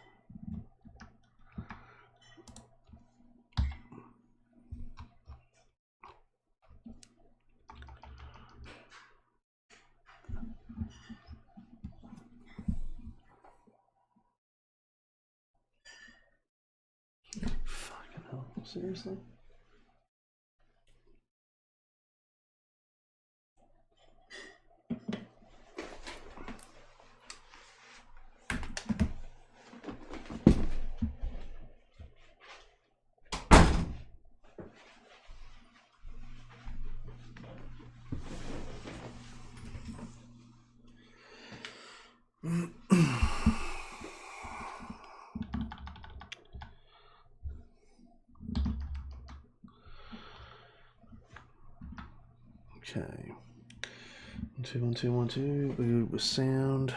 Fucking hell, seriously? Okay. 1 2 1 2 1 2. We good with sound.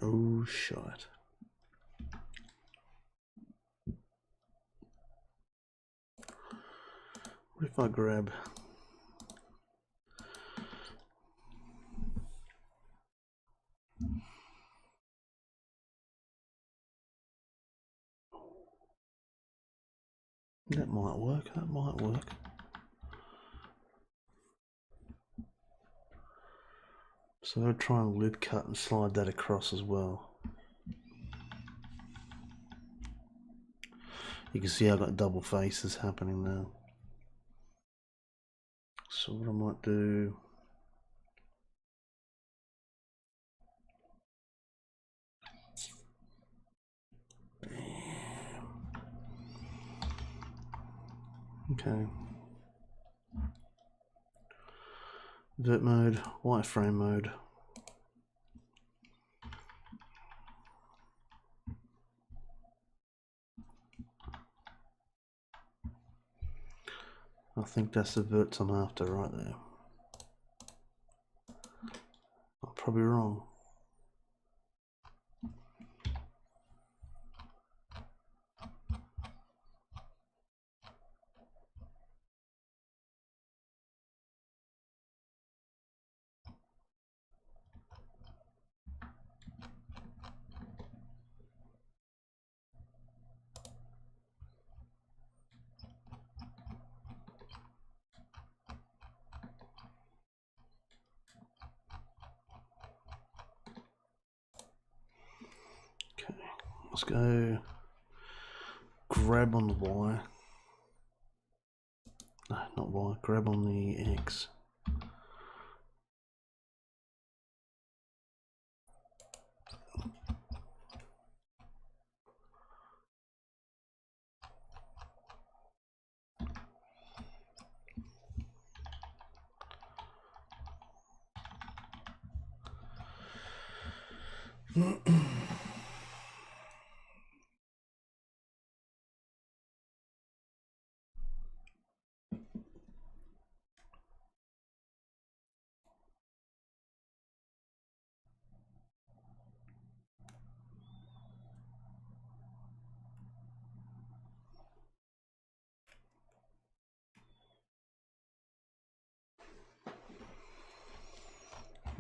Oh shit. What if I grab that might work, that might work. So I'll try and loop cut and slide that across as well. You can see I've got double faces happening now. So what I might do, okay. Vert mode, wireframe mode. I think that's the verts I'm after right there. I'm probably wrong. Okay, let's go grab on the Y. No, not Y, grab on the X.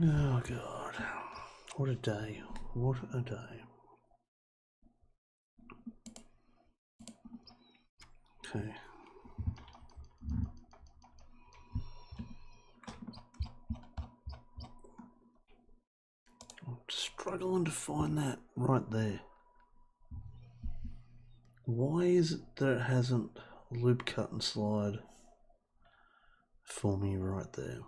Oh God, what a day, what a day. Okay. I'm struggling to find that right there. Why is it that it hasn't loop cut and slide for me right there?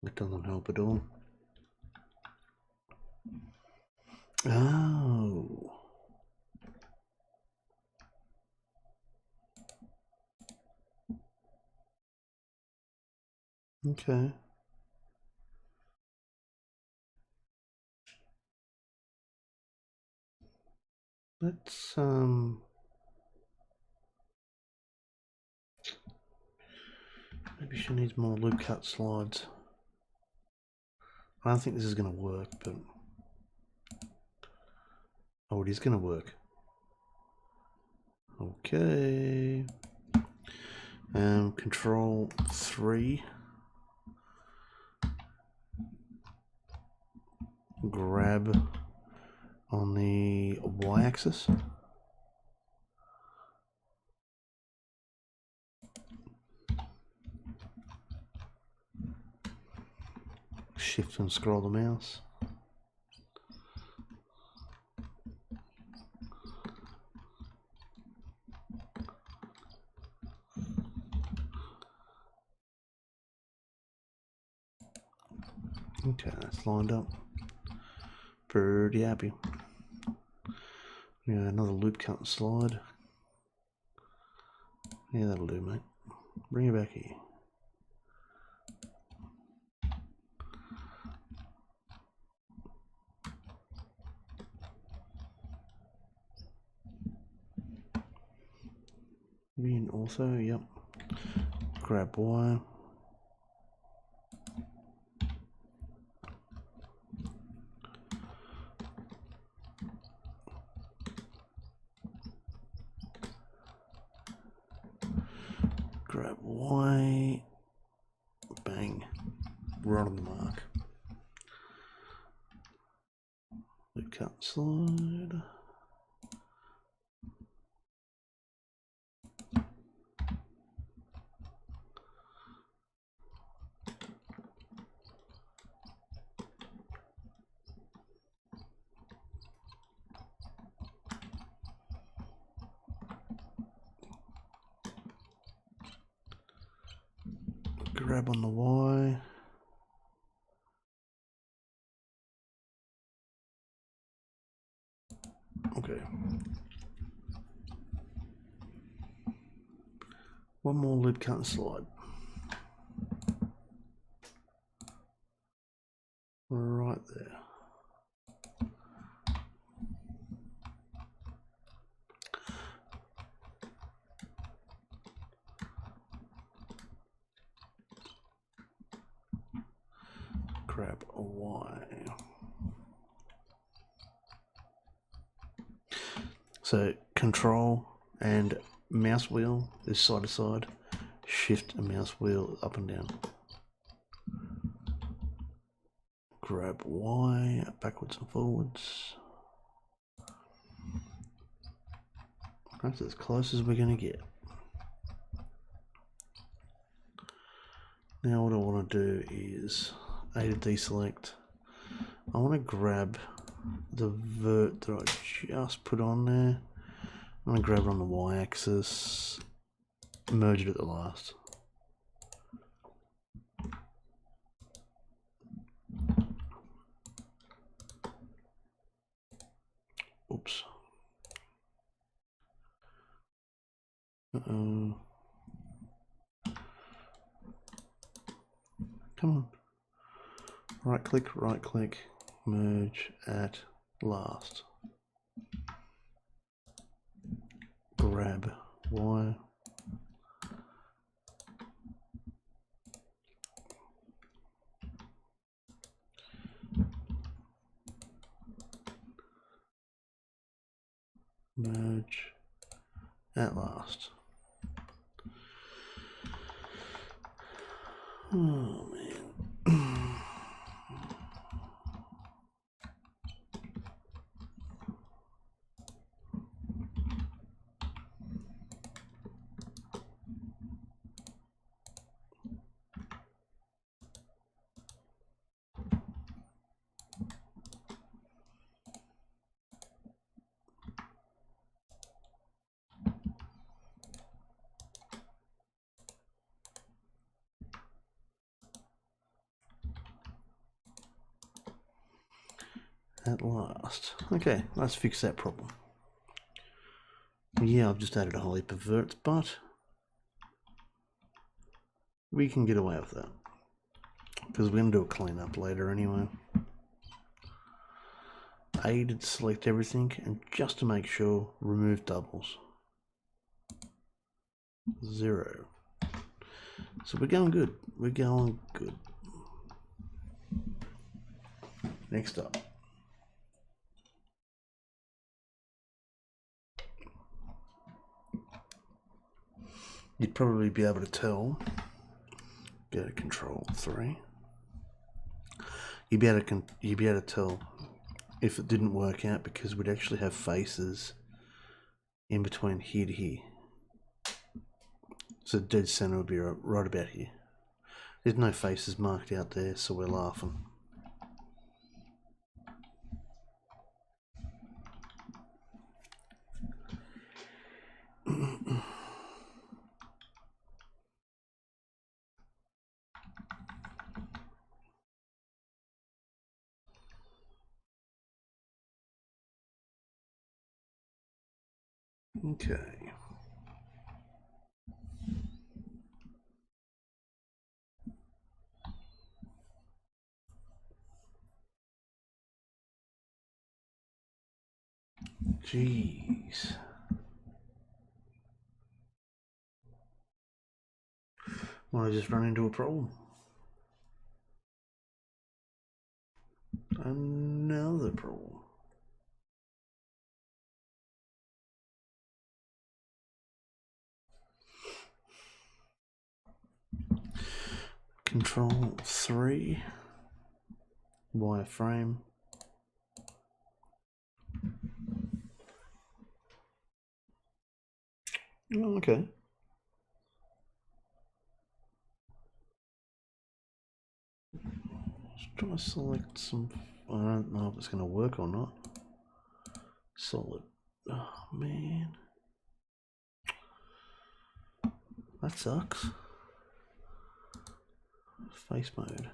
That doesn't help at all. Oh. Okay. Let's maybe she needs more loop cut slides. I don't think this is going to work, but oh, it is going to work. Okay. Control 3. Grab on the y-axis. Shift and scroll the mouse. Okay, that's lined up. Pretty happy. Yeah, another loop cut and slide. Yeah, that'll do, mate. Bring it back here. Being also, yep. Grab Y. Grab Y. Bang. Right on the mark. Loop cut slide. Grab on the Y. Okay. One more loop cut and slide. Right there. Grab a Y. So control and mouse wheel is side to side. Shift and mouse wheel up and down. Grab Y backwards and forwards. That's as close as we're going to get. Now what I want to do is A to deselect. I want to grab the vert that I just put on there. I'm going to grab it on the y-axis, merge it at the last. Oops. Uh-oh. Come on. Right click, merge at last. Grab Y. Merge. At last. Oh man. At last. Okay, let's fix that problem. Yeah, I've just added a whole heap of verts, but we can get away with that. Because we're going to do a cleanup later anyway. A to select everything, and just to make sure, remove doubles. 0. So we're going good. We're going good. Next up. You'd probably be able to tell. Go to Control 3. You'd be able to tell if it didn't work out because we'd actually have faces in between here to here. So dead center would be right about here. There's no faces marked out there, so we're laughing. Okay. Jeez. Well, I just run into a problem. Another problem. Control 3. Wireframe. Oh, okay. Let's try to select some. I don't know if it's going to work or not. Solid. Oh man, that sucks. Face mode.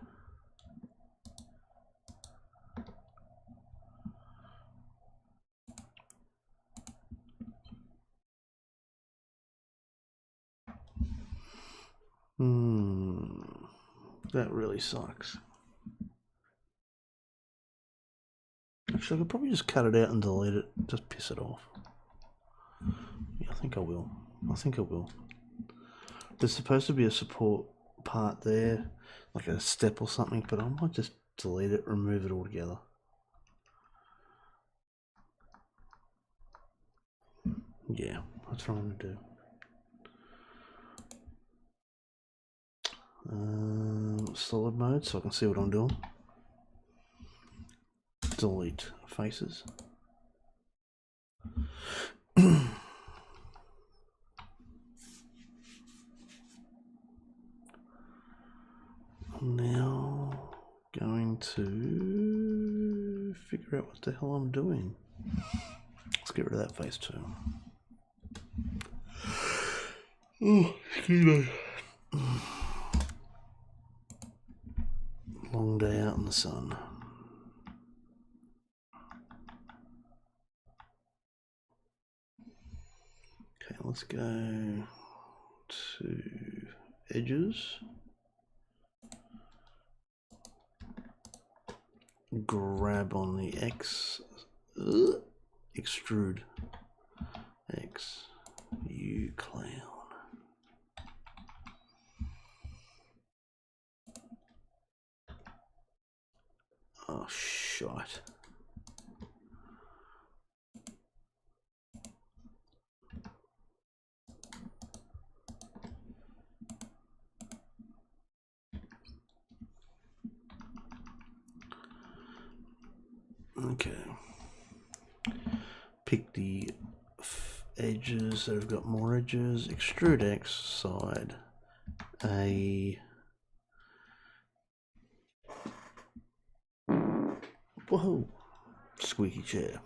That really sucks. Actually, I could probably just cut it out and delete it. Just piss it off. Yeah, I think I will. There's supposed to be a support part there, like a step or something, but I might just delete it, remove it altogether. Yeah, that's what I'm going to do. Solid mode so I can see what I'm doing. Delete faces. I'm now going to figure out what the hell I'm doing. Let's get rid of that face too. Oh, excuse me. Long day out in the sun. Okay, let's go to edges. Grab on the X. Extrude. X. You clown. Oh, shite. Okay. Pick the edges that have got more edges. Extrude X side A. Whoa! Squeaky chair.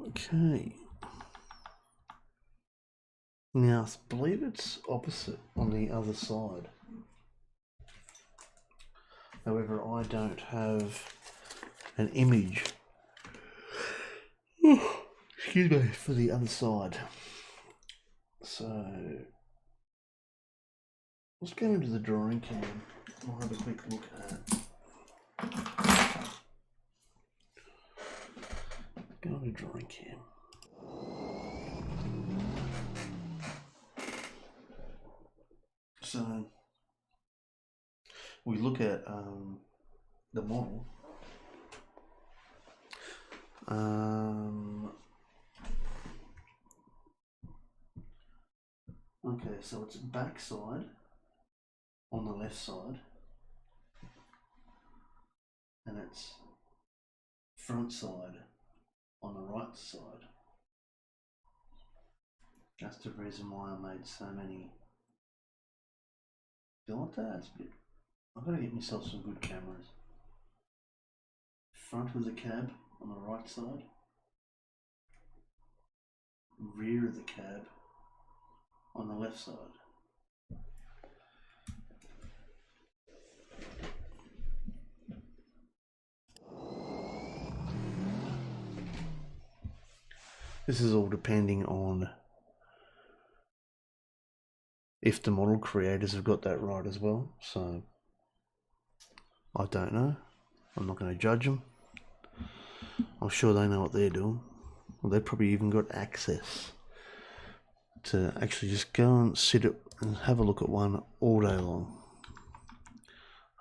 Okay. Now, I believe it's opposite on the other side. However, I don't have an image, excuse me, for the other side. So, let's go into the drawing cam. We'll have a quick look at. Go into drawing cam. So, we look at the model. Okay, so it's back side on the left side, and it's front side on the right side. That's the reason why I made so many. Do you like that? It's a bit. I've got to get myself some good cameras. Front of the cab on the right side, rear of the cab on the left side. This is all depending on if the model creators have got that right as well. So I don't know. I'm not going to judge them. I'm sure they know what they're doing. Well, they've probably even got access to actually just go and sit it and have a look at one all day long.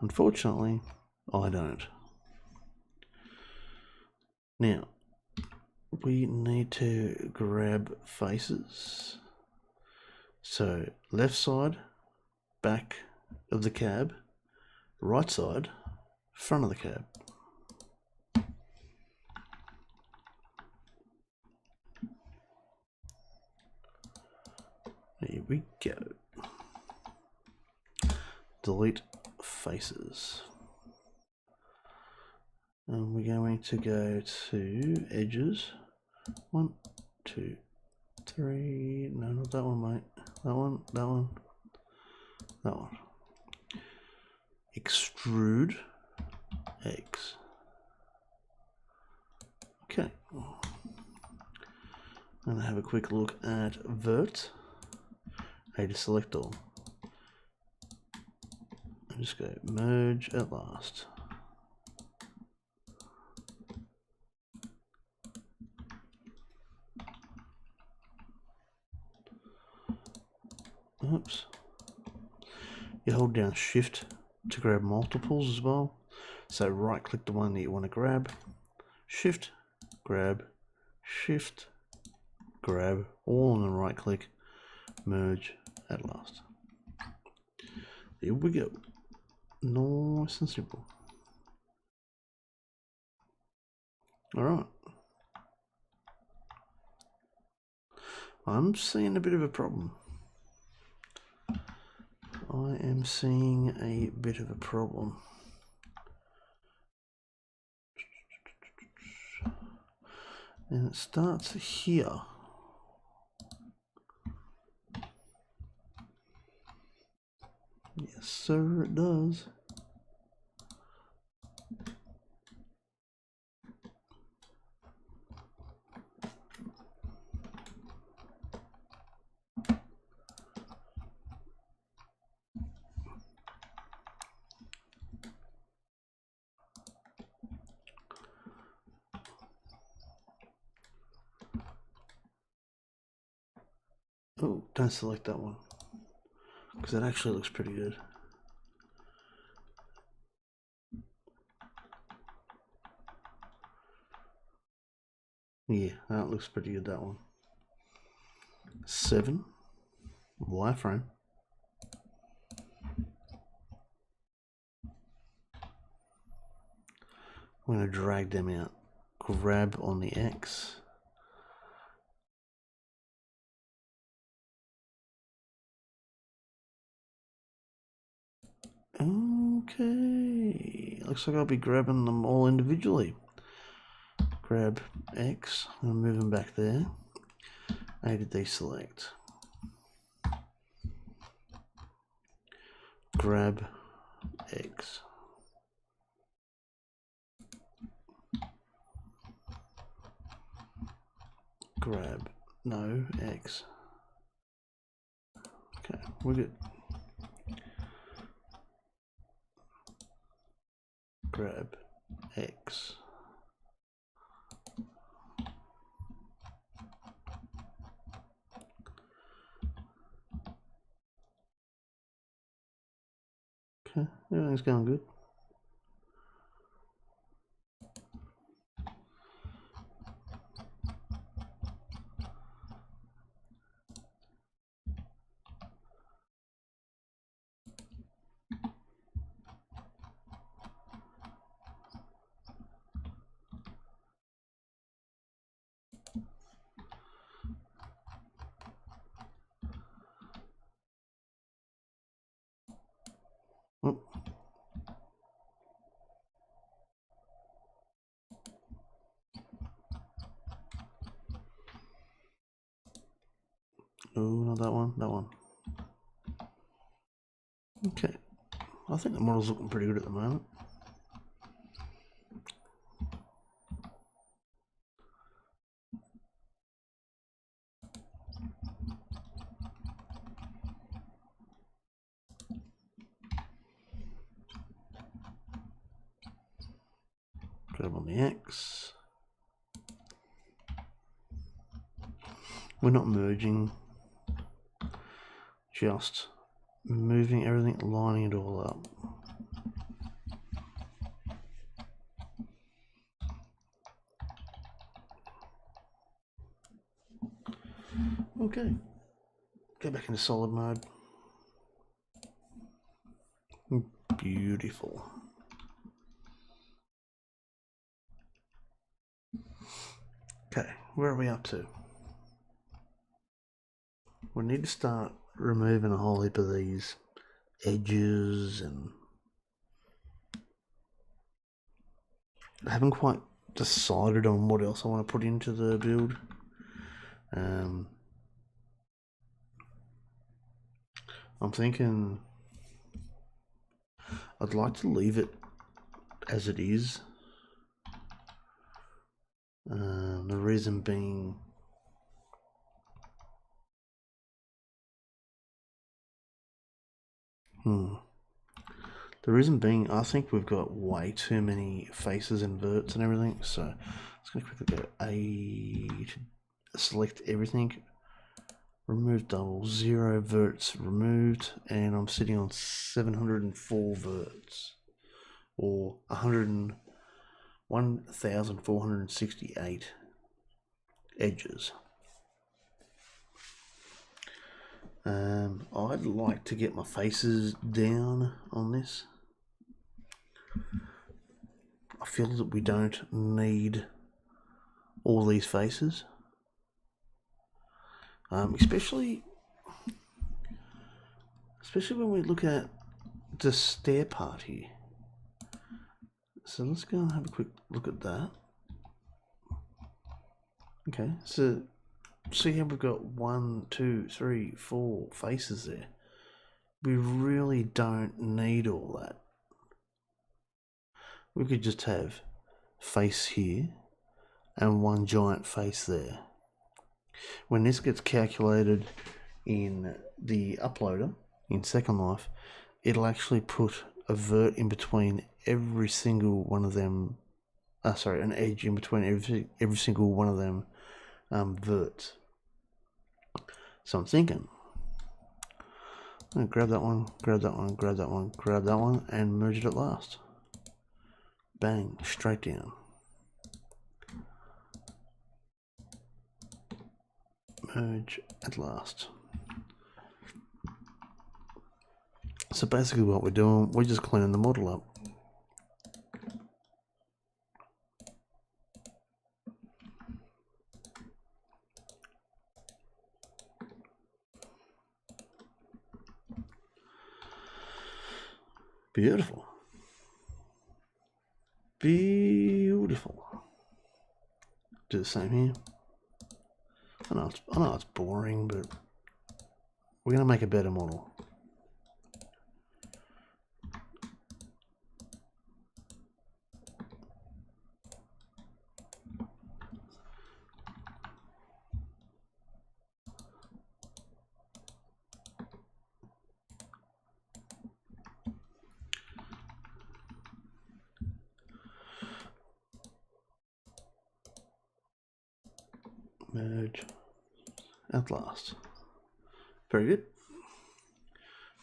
Unfortunately, I don't. Now, we need to grab faces. So, left side, back of the cab, right side, front of the cab. Here we go. Delete faces. And we're going to go to edges. 1, 2, 3. No, not that one, mate. That one, that one, that one. Extrude X. Okay. I'm going to have a quick look at vert. A to select all. And just go merge at last. Oops. You hold down shift to grab multiples as well. So right click the one that you want to grab. Shift, grab, shift, grab, all on the right click, merge at last. There we go. Nice and simple. Alright. I'm seeing a bit of a problem. I am seeing a bit of a problem. And it starts here. Yes, sir, it does. Oh, don't select that one, because that actually looks pretty good. Yeah, that looks pretty good, that one. 7 wireframe. I'm going to drag them out. Grab on the X. Okay, looks like I'll be grabbing them all individually. Grab X, and move them back there. A to deselect. Grab X. Grab, no, X. Okay, we're good. Grab X. Okay, everything's going good. Oh. Oh, not that one, that one. Okay, I think the model's looking pretty good at the moment. Grab on the X. We're not merging, just moving everything, lining it all up. Okay, go back into solid mode. Beautiful. Okay, where are we up to? We need to start removing a whole heap of these edges, and I haven't quite decided on what else I want to put into the build. I'm thinking I'd like to leave it as it is. The reason being, I think we've got way too many faces and verts and everything. So let's go quickly go A to select everything. Remove double, 0 verts removed, and I'm sitting on 704 verts, or 1,468 edges. I'd like to get my faces down on this. I feel that we don't need all these faces, especially when we look at the stair part here. So let's go and have a quick look at that. Okay, so see how we've got 1, 2, 3, 4 faces there. We really don't need all that. We could just have face here and one giant face there. When this gets calculated in the uploader in Second Life, it'll actually put a vert in between every single one of them. An edge in between every single one of them verts. So I'm thinking, I'm gonna grab that one, grab that one, grab that one, grab that one, and merge it at last. Bang, straight down. Merge at last. So basically what we're doing, we're just cleaning the model up. Beautiful. Beautiful. Do the same here. I know it's boring, but we're going to make a better model. Merge at last. Very good.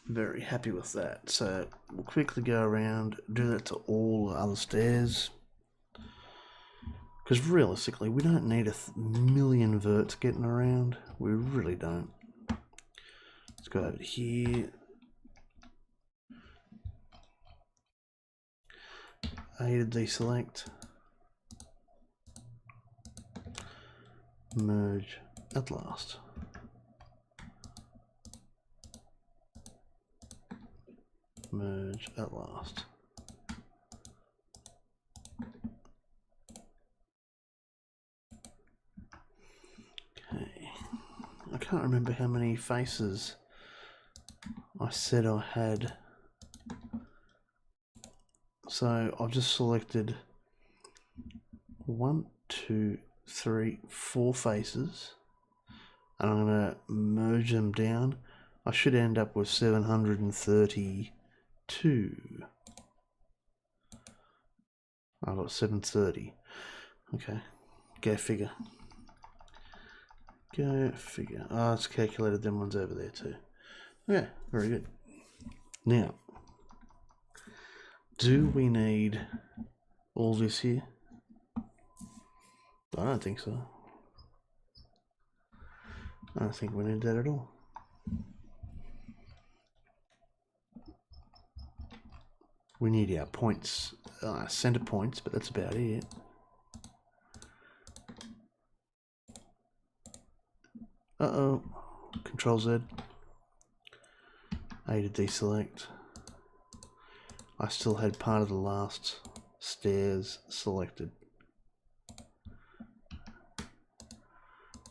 Very happy with that. So we'll quickly go around, do that to all the other stairs. Because realistically, we don't need a million verts getting around. We really don't. Let's go over here. A to deselect. Merge at last. Merge at last. Okay. I can't remember how many faces I said I had. So I've just selected 1, 2, 3, 4 faces, and I'm going to merge them down. I should end up with 732. I've got 730. Okay, go figure. Go figure. Oh, it's calculated them ones over there too. Yeah, very good. Now, do we need all this here? I don't think so. I don't think we need that at all. We need our points, center points, but that's about it. Uh-oh. Control Z. A to deselect. I still had part of the last stairs selected.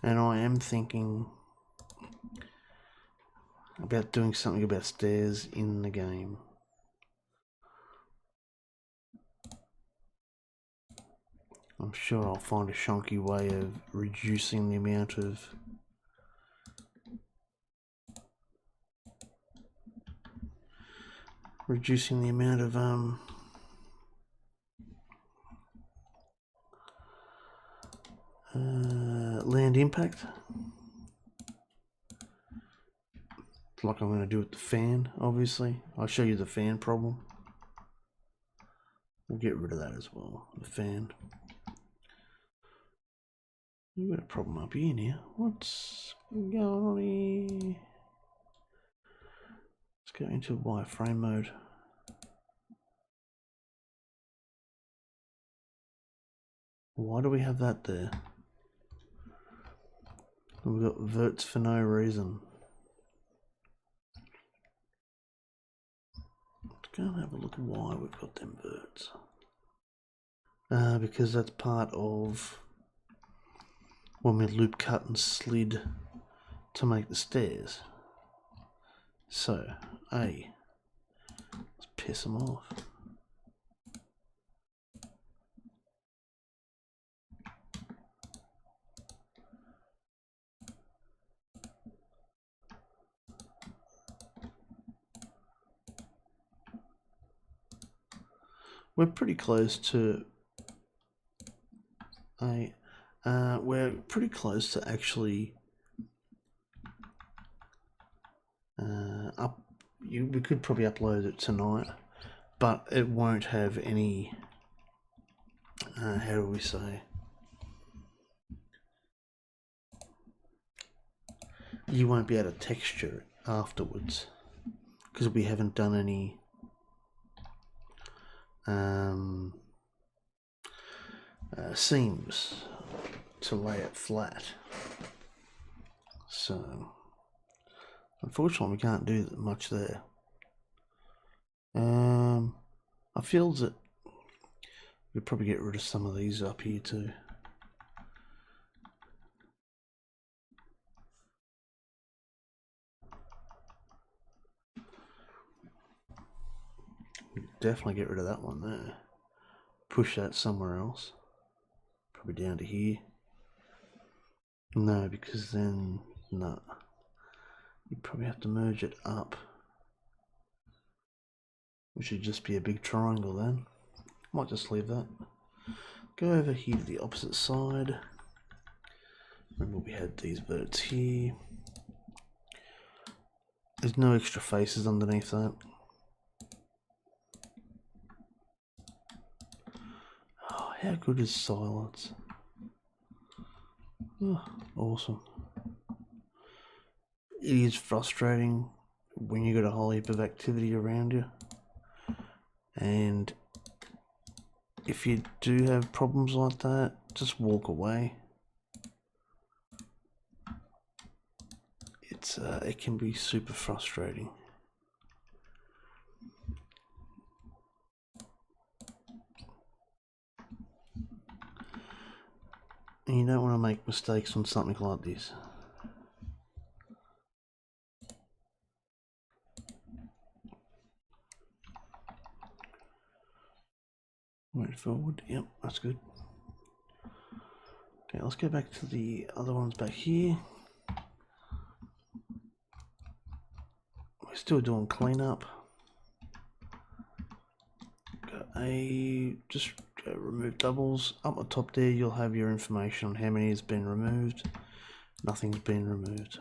And I am thinking about doing something about stairs in the game. I'm sure I'll find a shonky way of reducing the amount of land impact, like I'm going to do with the fan. Obviously, I'll show you the fan problem. We'll get rid of that as well. The fan. We've got a problem up here now. What's going on here? Let's go into wireframe mode. Why do we have that there? We've got verts for no reason. Let's go and have a look at why we've got them verts. Because that's part of when we loop cut and slid to make the stairs. So, let's piss them off. We're pretty close to we're pretty close to actually we could probably upload it tonight, but it won't have any, how do we say, you won't be able to texture it afterwards because we haven't done any seams to lay it flat. So unfortunately we can't do much there. I feel that we'd probably get rid of some of these up here too. Definitely get rid of that one there. Push that somewhere else. Probably down to here. No, because then, no. You probably have to merge it up. Which should just be a big triangle then. Might just leave that. Go over here to the opposite side. Remember we had these birds here. There's no extra faces underneath that. Oh, how good is silence? Oh, awesome. It is frustrating when you got a whole heap of activity around you, and if you do have problems like that, just walk away. It can be super frustrating. And you don't want to make mistakes on something like this. Move forward, yep, that's good. Okay, let's go back to the other ones back here. We're still doing cleanup. Just remove doubles. Up the top there you'll have your information on how many has been removed. Nothing's been removed.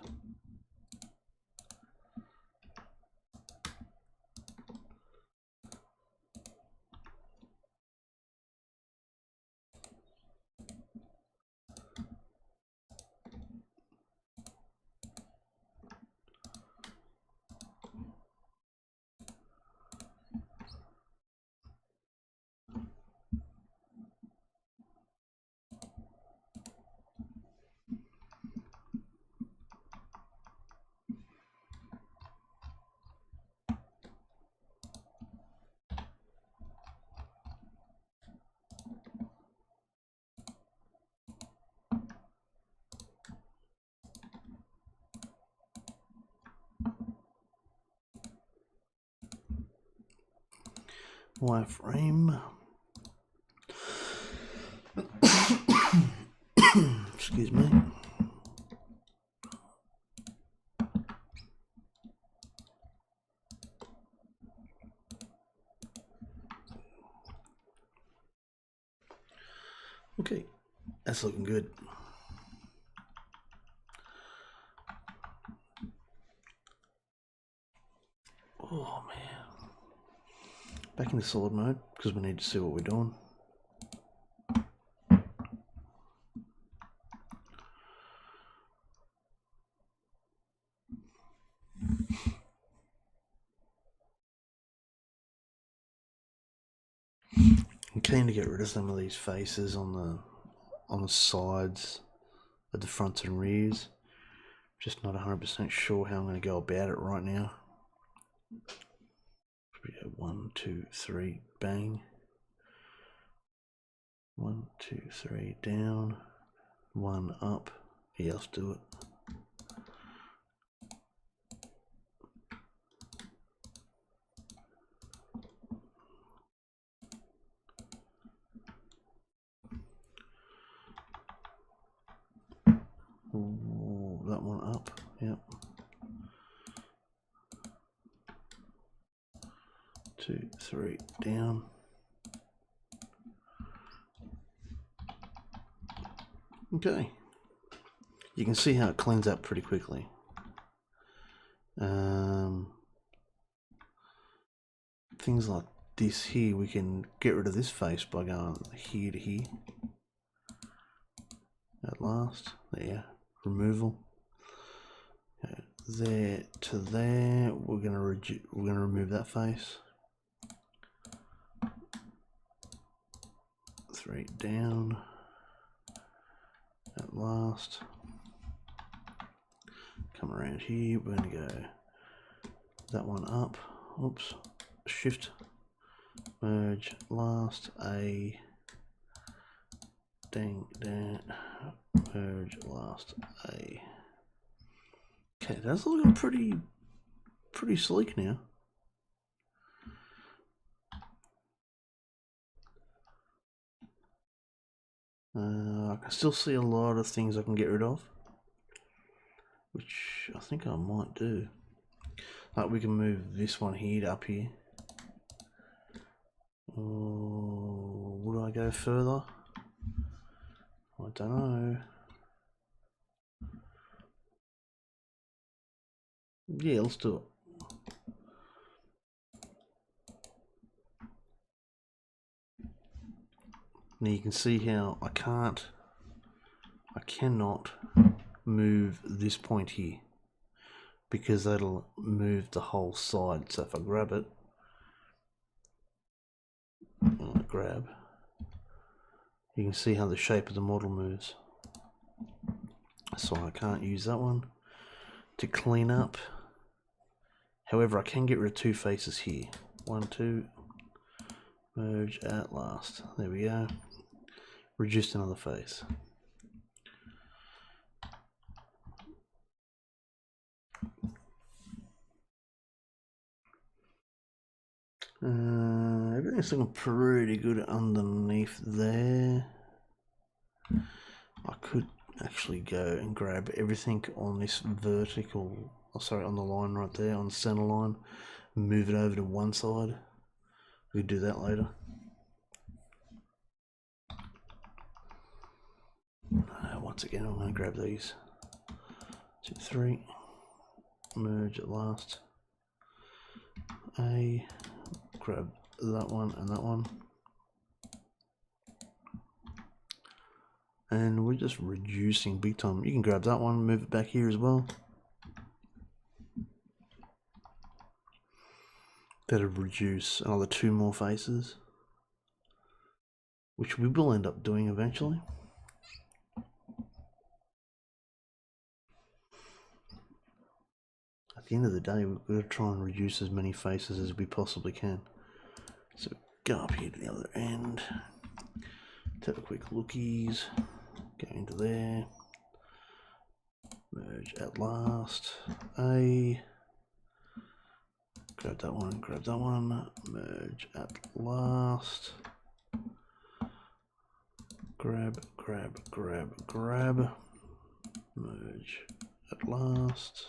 Wireframe. Excuse me. Okay, that's looking good. Oh man. Back into solid mode because we need to see what we're doing. I'm keen to get rid of some of these faces on the sides of the fronts and rears. Just not 100% sure how I'm going to go about it right now. 1, 2, 3, bang. 1, 2, 3, down. 1 up. Yeah, let's do it. Ooh, that one up. Yep. 2, 3, down. Okay. You can see how it cleans up pretty quickly. things like this here, we can get rid of this face by going here to here. At last, there, removal. Okay, there to there, we're gonna remove that face. 3 down. At last, come around here. We're gonna go that one up. Oops, shift, merge, last, A, dang, merge, last, A. Okay, that's looking pretty sleek now. I can still see a lot of things I can get rid of, which I think I might do. Like we can move this one here to up here. Oh, would I go further? I don't know. Yeah, let's do it. Now you can see how I cannot move this point here because that'll move the whole side. So if I grab it, grab, you can see how the shape of the model moves. So I can't use that one to clean up. However, I can get rid of 2 faces here. 1, 2, merge at last. There we go. Reduced another face. Everything's looking pretty good underneath there. I could actually go and grab everything on this vertical, on the line right there, on the center line, and move it over to one side. We could do that later. Once again, I'm going to grab these 2, 3, merge at last, A, grab that one and that one, and we're just reducing big time. You can grab that one, move it back here as well. That'll reduce another 2 more faces, which we will end up doing eventually. At the end of the day, we've got to try and reduce as many faces as we possibly can. So go up here to the other end, take a quick lookies, go into there, merge at last, A, grab that one, merge at last, grab, merge at last.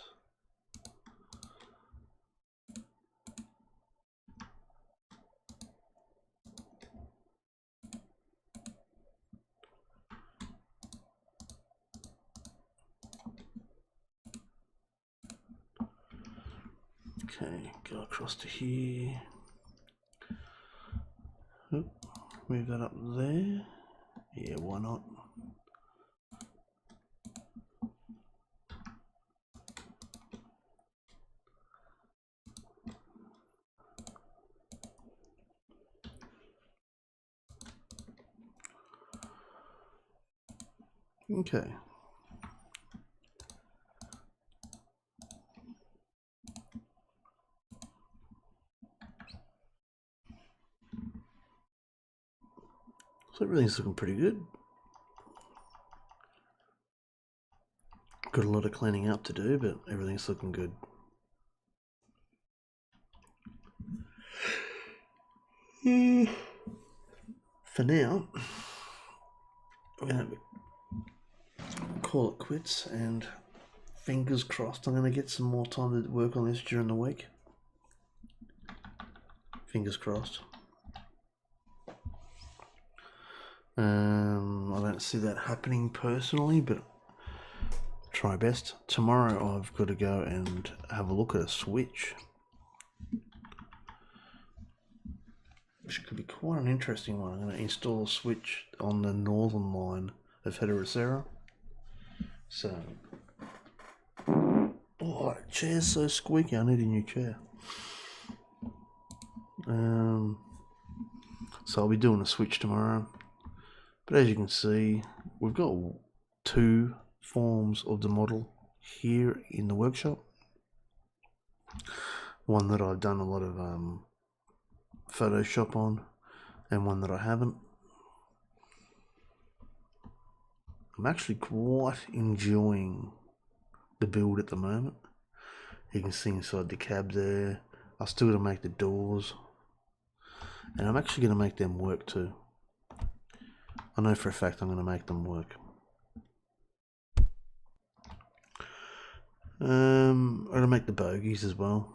Okay, go across to here. Oop, move that up there. Yeah, why not? Okay. So everything's looking pretty good. Got a lot of cleaning up to do, but everything's looking good. For now, we're going to call it quits, and fingers crossed I'm going to get some more time to work on this during the week. Fingers crossed. I don't see that happening personally, but try best. Tomorrow I've got to go and have a look at a switch. which could be quite an interesting one. I'm going to install a switch on the northern line of Hrdtop75. So, oh, that chair's so squeaky, I need a new chair. So I'll be doing a switch tomorrow. But as you can see, we've got two forms of the model here in the workshop. One that I've done a lot of Photoshop on, and one that I haven't. I'm actually quite enjoying the build at the moment. You can see inside the cab there. I still got to make the doors, and I'm actually going to make them work too. I know for a fact I'm going to make them work. I'm going to make the bogies as well.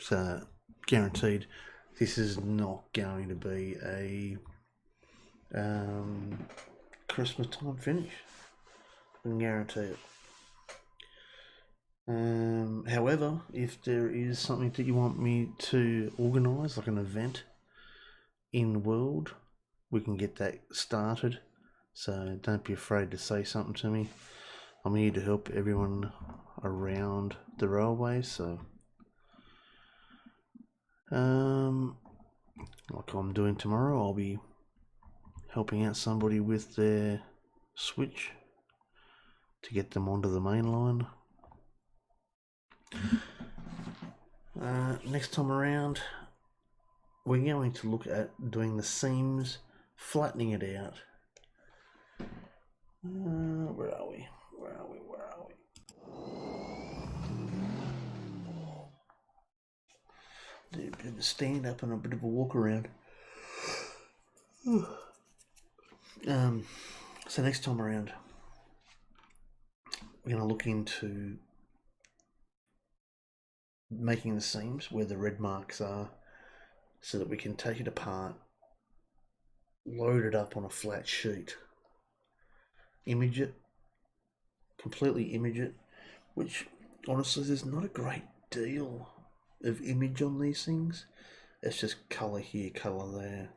So, guaranteed, this is not going to be a Christmas time finish. I can guarantee it. However, if there is something that you want me to organise, like an event in the world, we can get that started. So don't be afraid to say something to me. I'm here to help everyone around the railway. So, like I'm doing tomorrow, I'll be helping out somebody with their switch to get them onto the main line. Next time around, we're going to look at doing the seams, flattening it out. Where are we? Do a bit of a stand up and a bit of a walk around. So next time around, we're going to look into making the seams where the red marks are, so that we can take it apart, load it up on a flat sheet, image it, completely image it, which honestly there's not a great deal of image on these things. It's just colour here, colour there,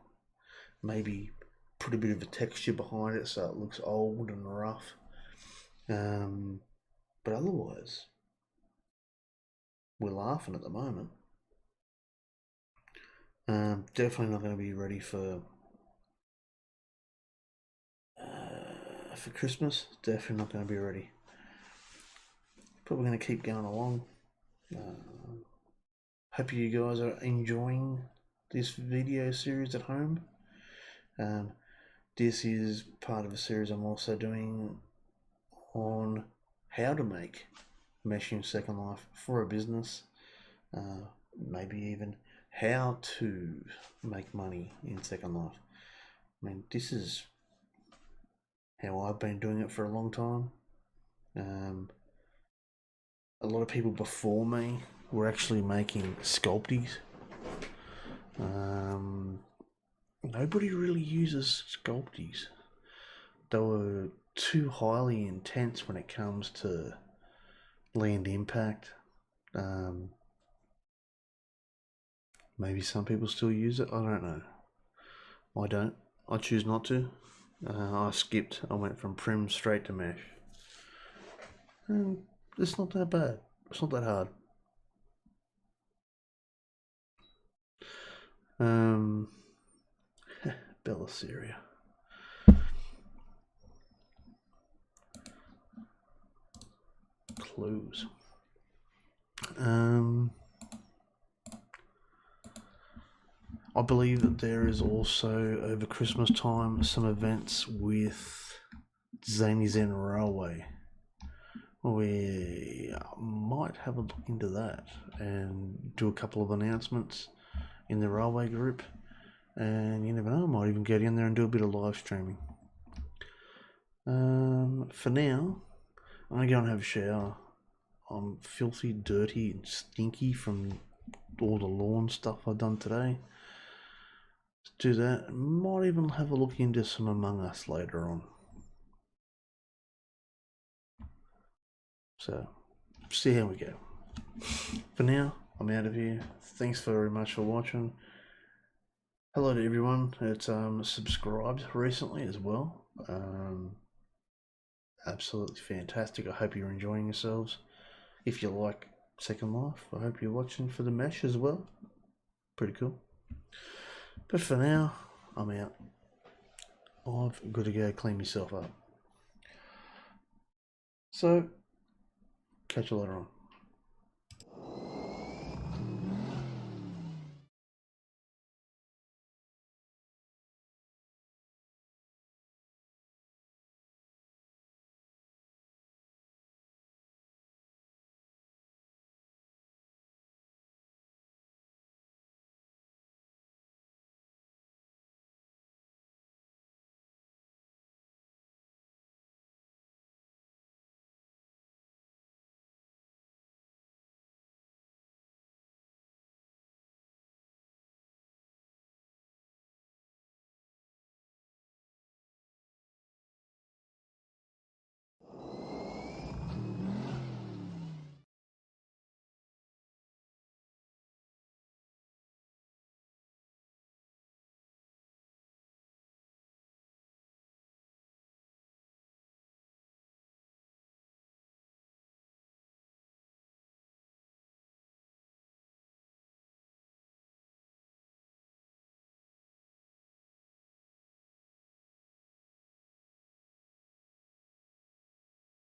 maybe put a bit of a texture behind it so it looks old and rough, but otherwise we're laughing at the moment. Definitely not going to be ready for Christmas. Definitely not going to be ready. Probably going to keep going along. Hope you guys are enjoying this video series at home. This is part of a series I'm also doing on how to make meshing Second Life for a business. Maybe even how to make money in Second Life. I mean, this is how I've been doing it for a long time. A lot of people before me were actually making sculpties. Nobody really uses sculpties. They were too highly intense when it comes to land impact. Maybe some people still use it, I don't know. I don't. I choose not to. I skipped. I went from prim straight to mesh. And it's not that bad. It's not that hard. Bella Syria. Clues. I believe that there is also over Christmas time some events with Zany Zen Railway. We might have a look into that and do a couple of announcements in the railway group, and you never know, I might even get in there and do a bit of live streaming. For now, I'm gonna go and have a shower. I'm filthy, dirty, and stinky from all the lawn stuff I've done today. Let's do that. Might even have a look into some Among Us later on. So, see how we go. For now, I'm out of here. thanks very much for watching. Hello to everyone that's subscribed recently as well. Absolutely fantastic. I hope you're enjoying yourselves. If you like Second Life, I hope you're watching for the mesh as well. Pretty cool. But for now, I'm out. I've got to go clean myself up. So, catch you later on.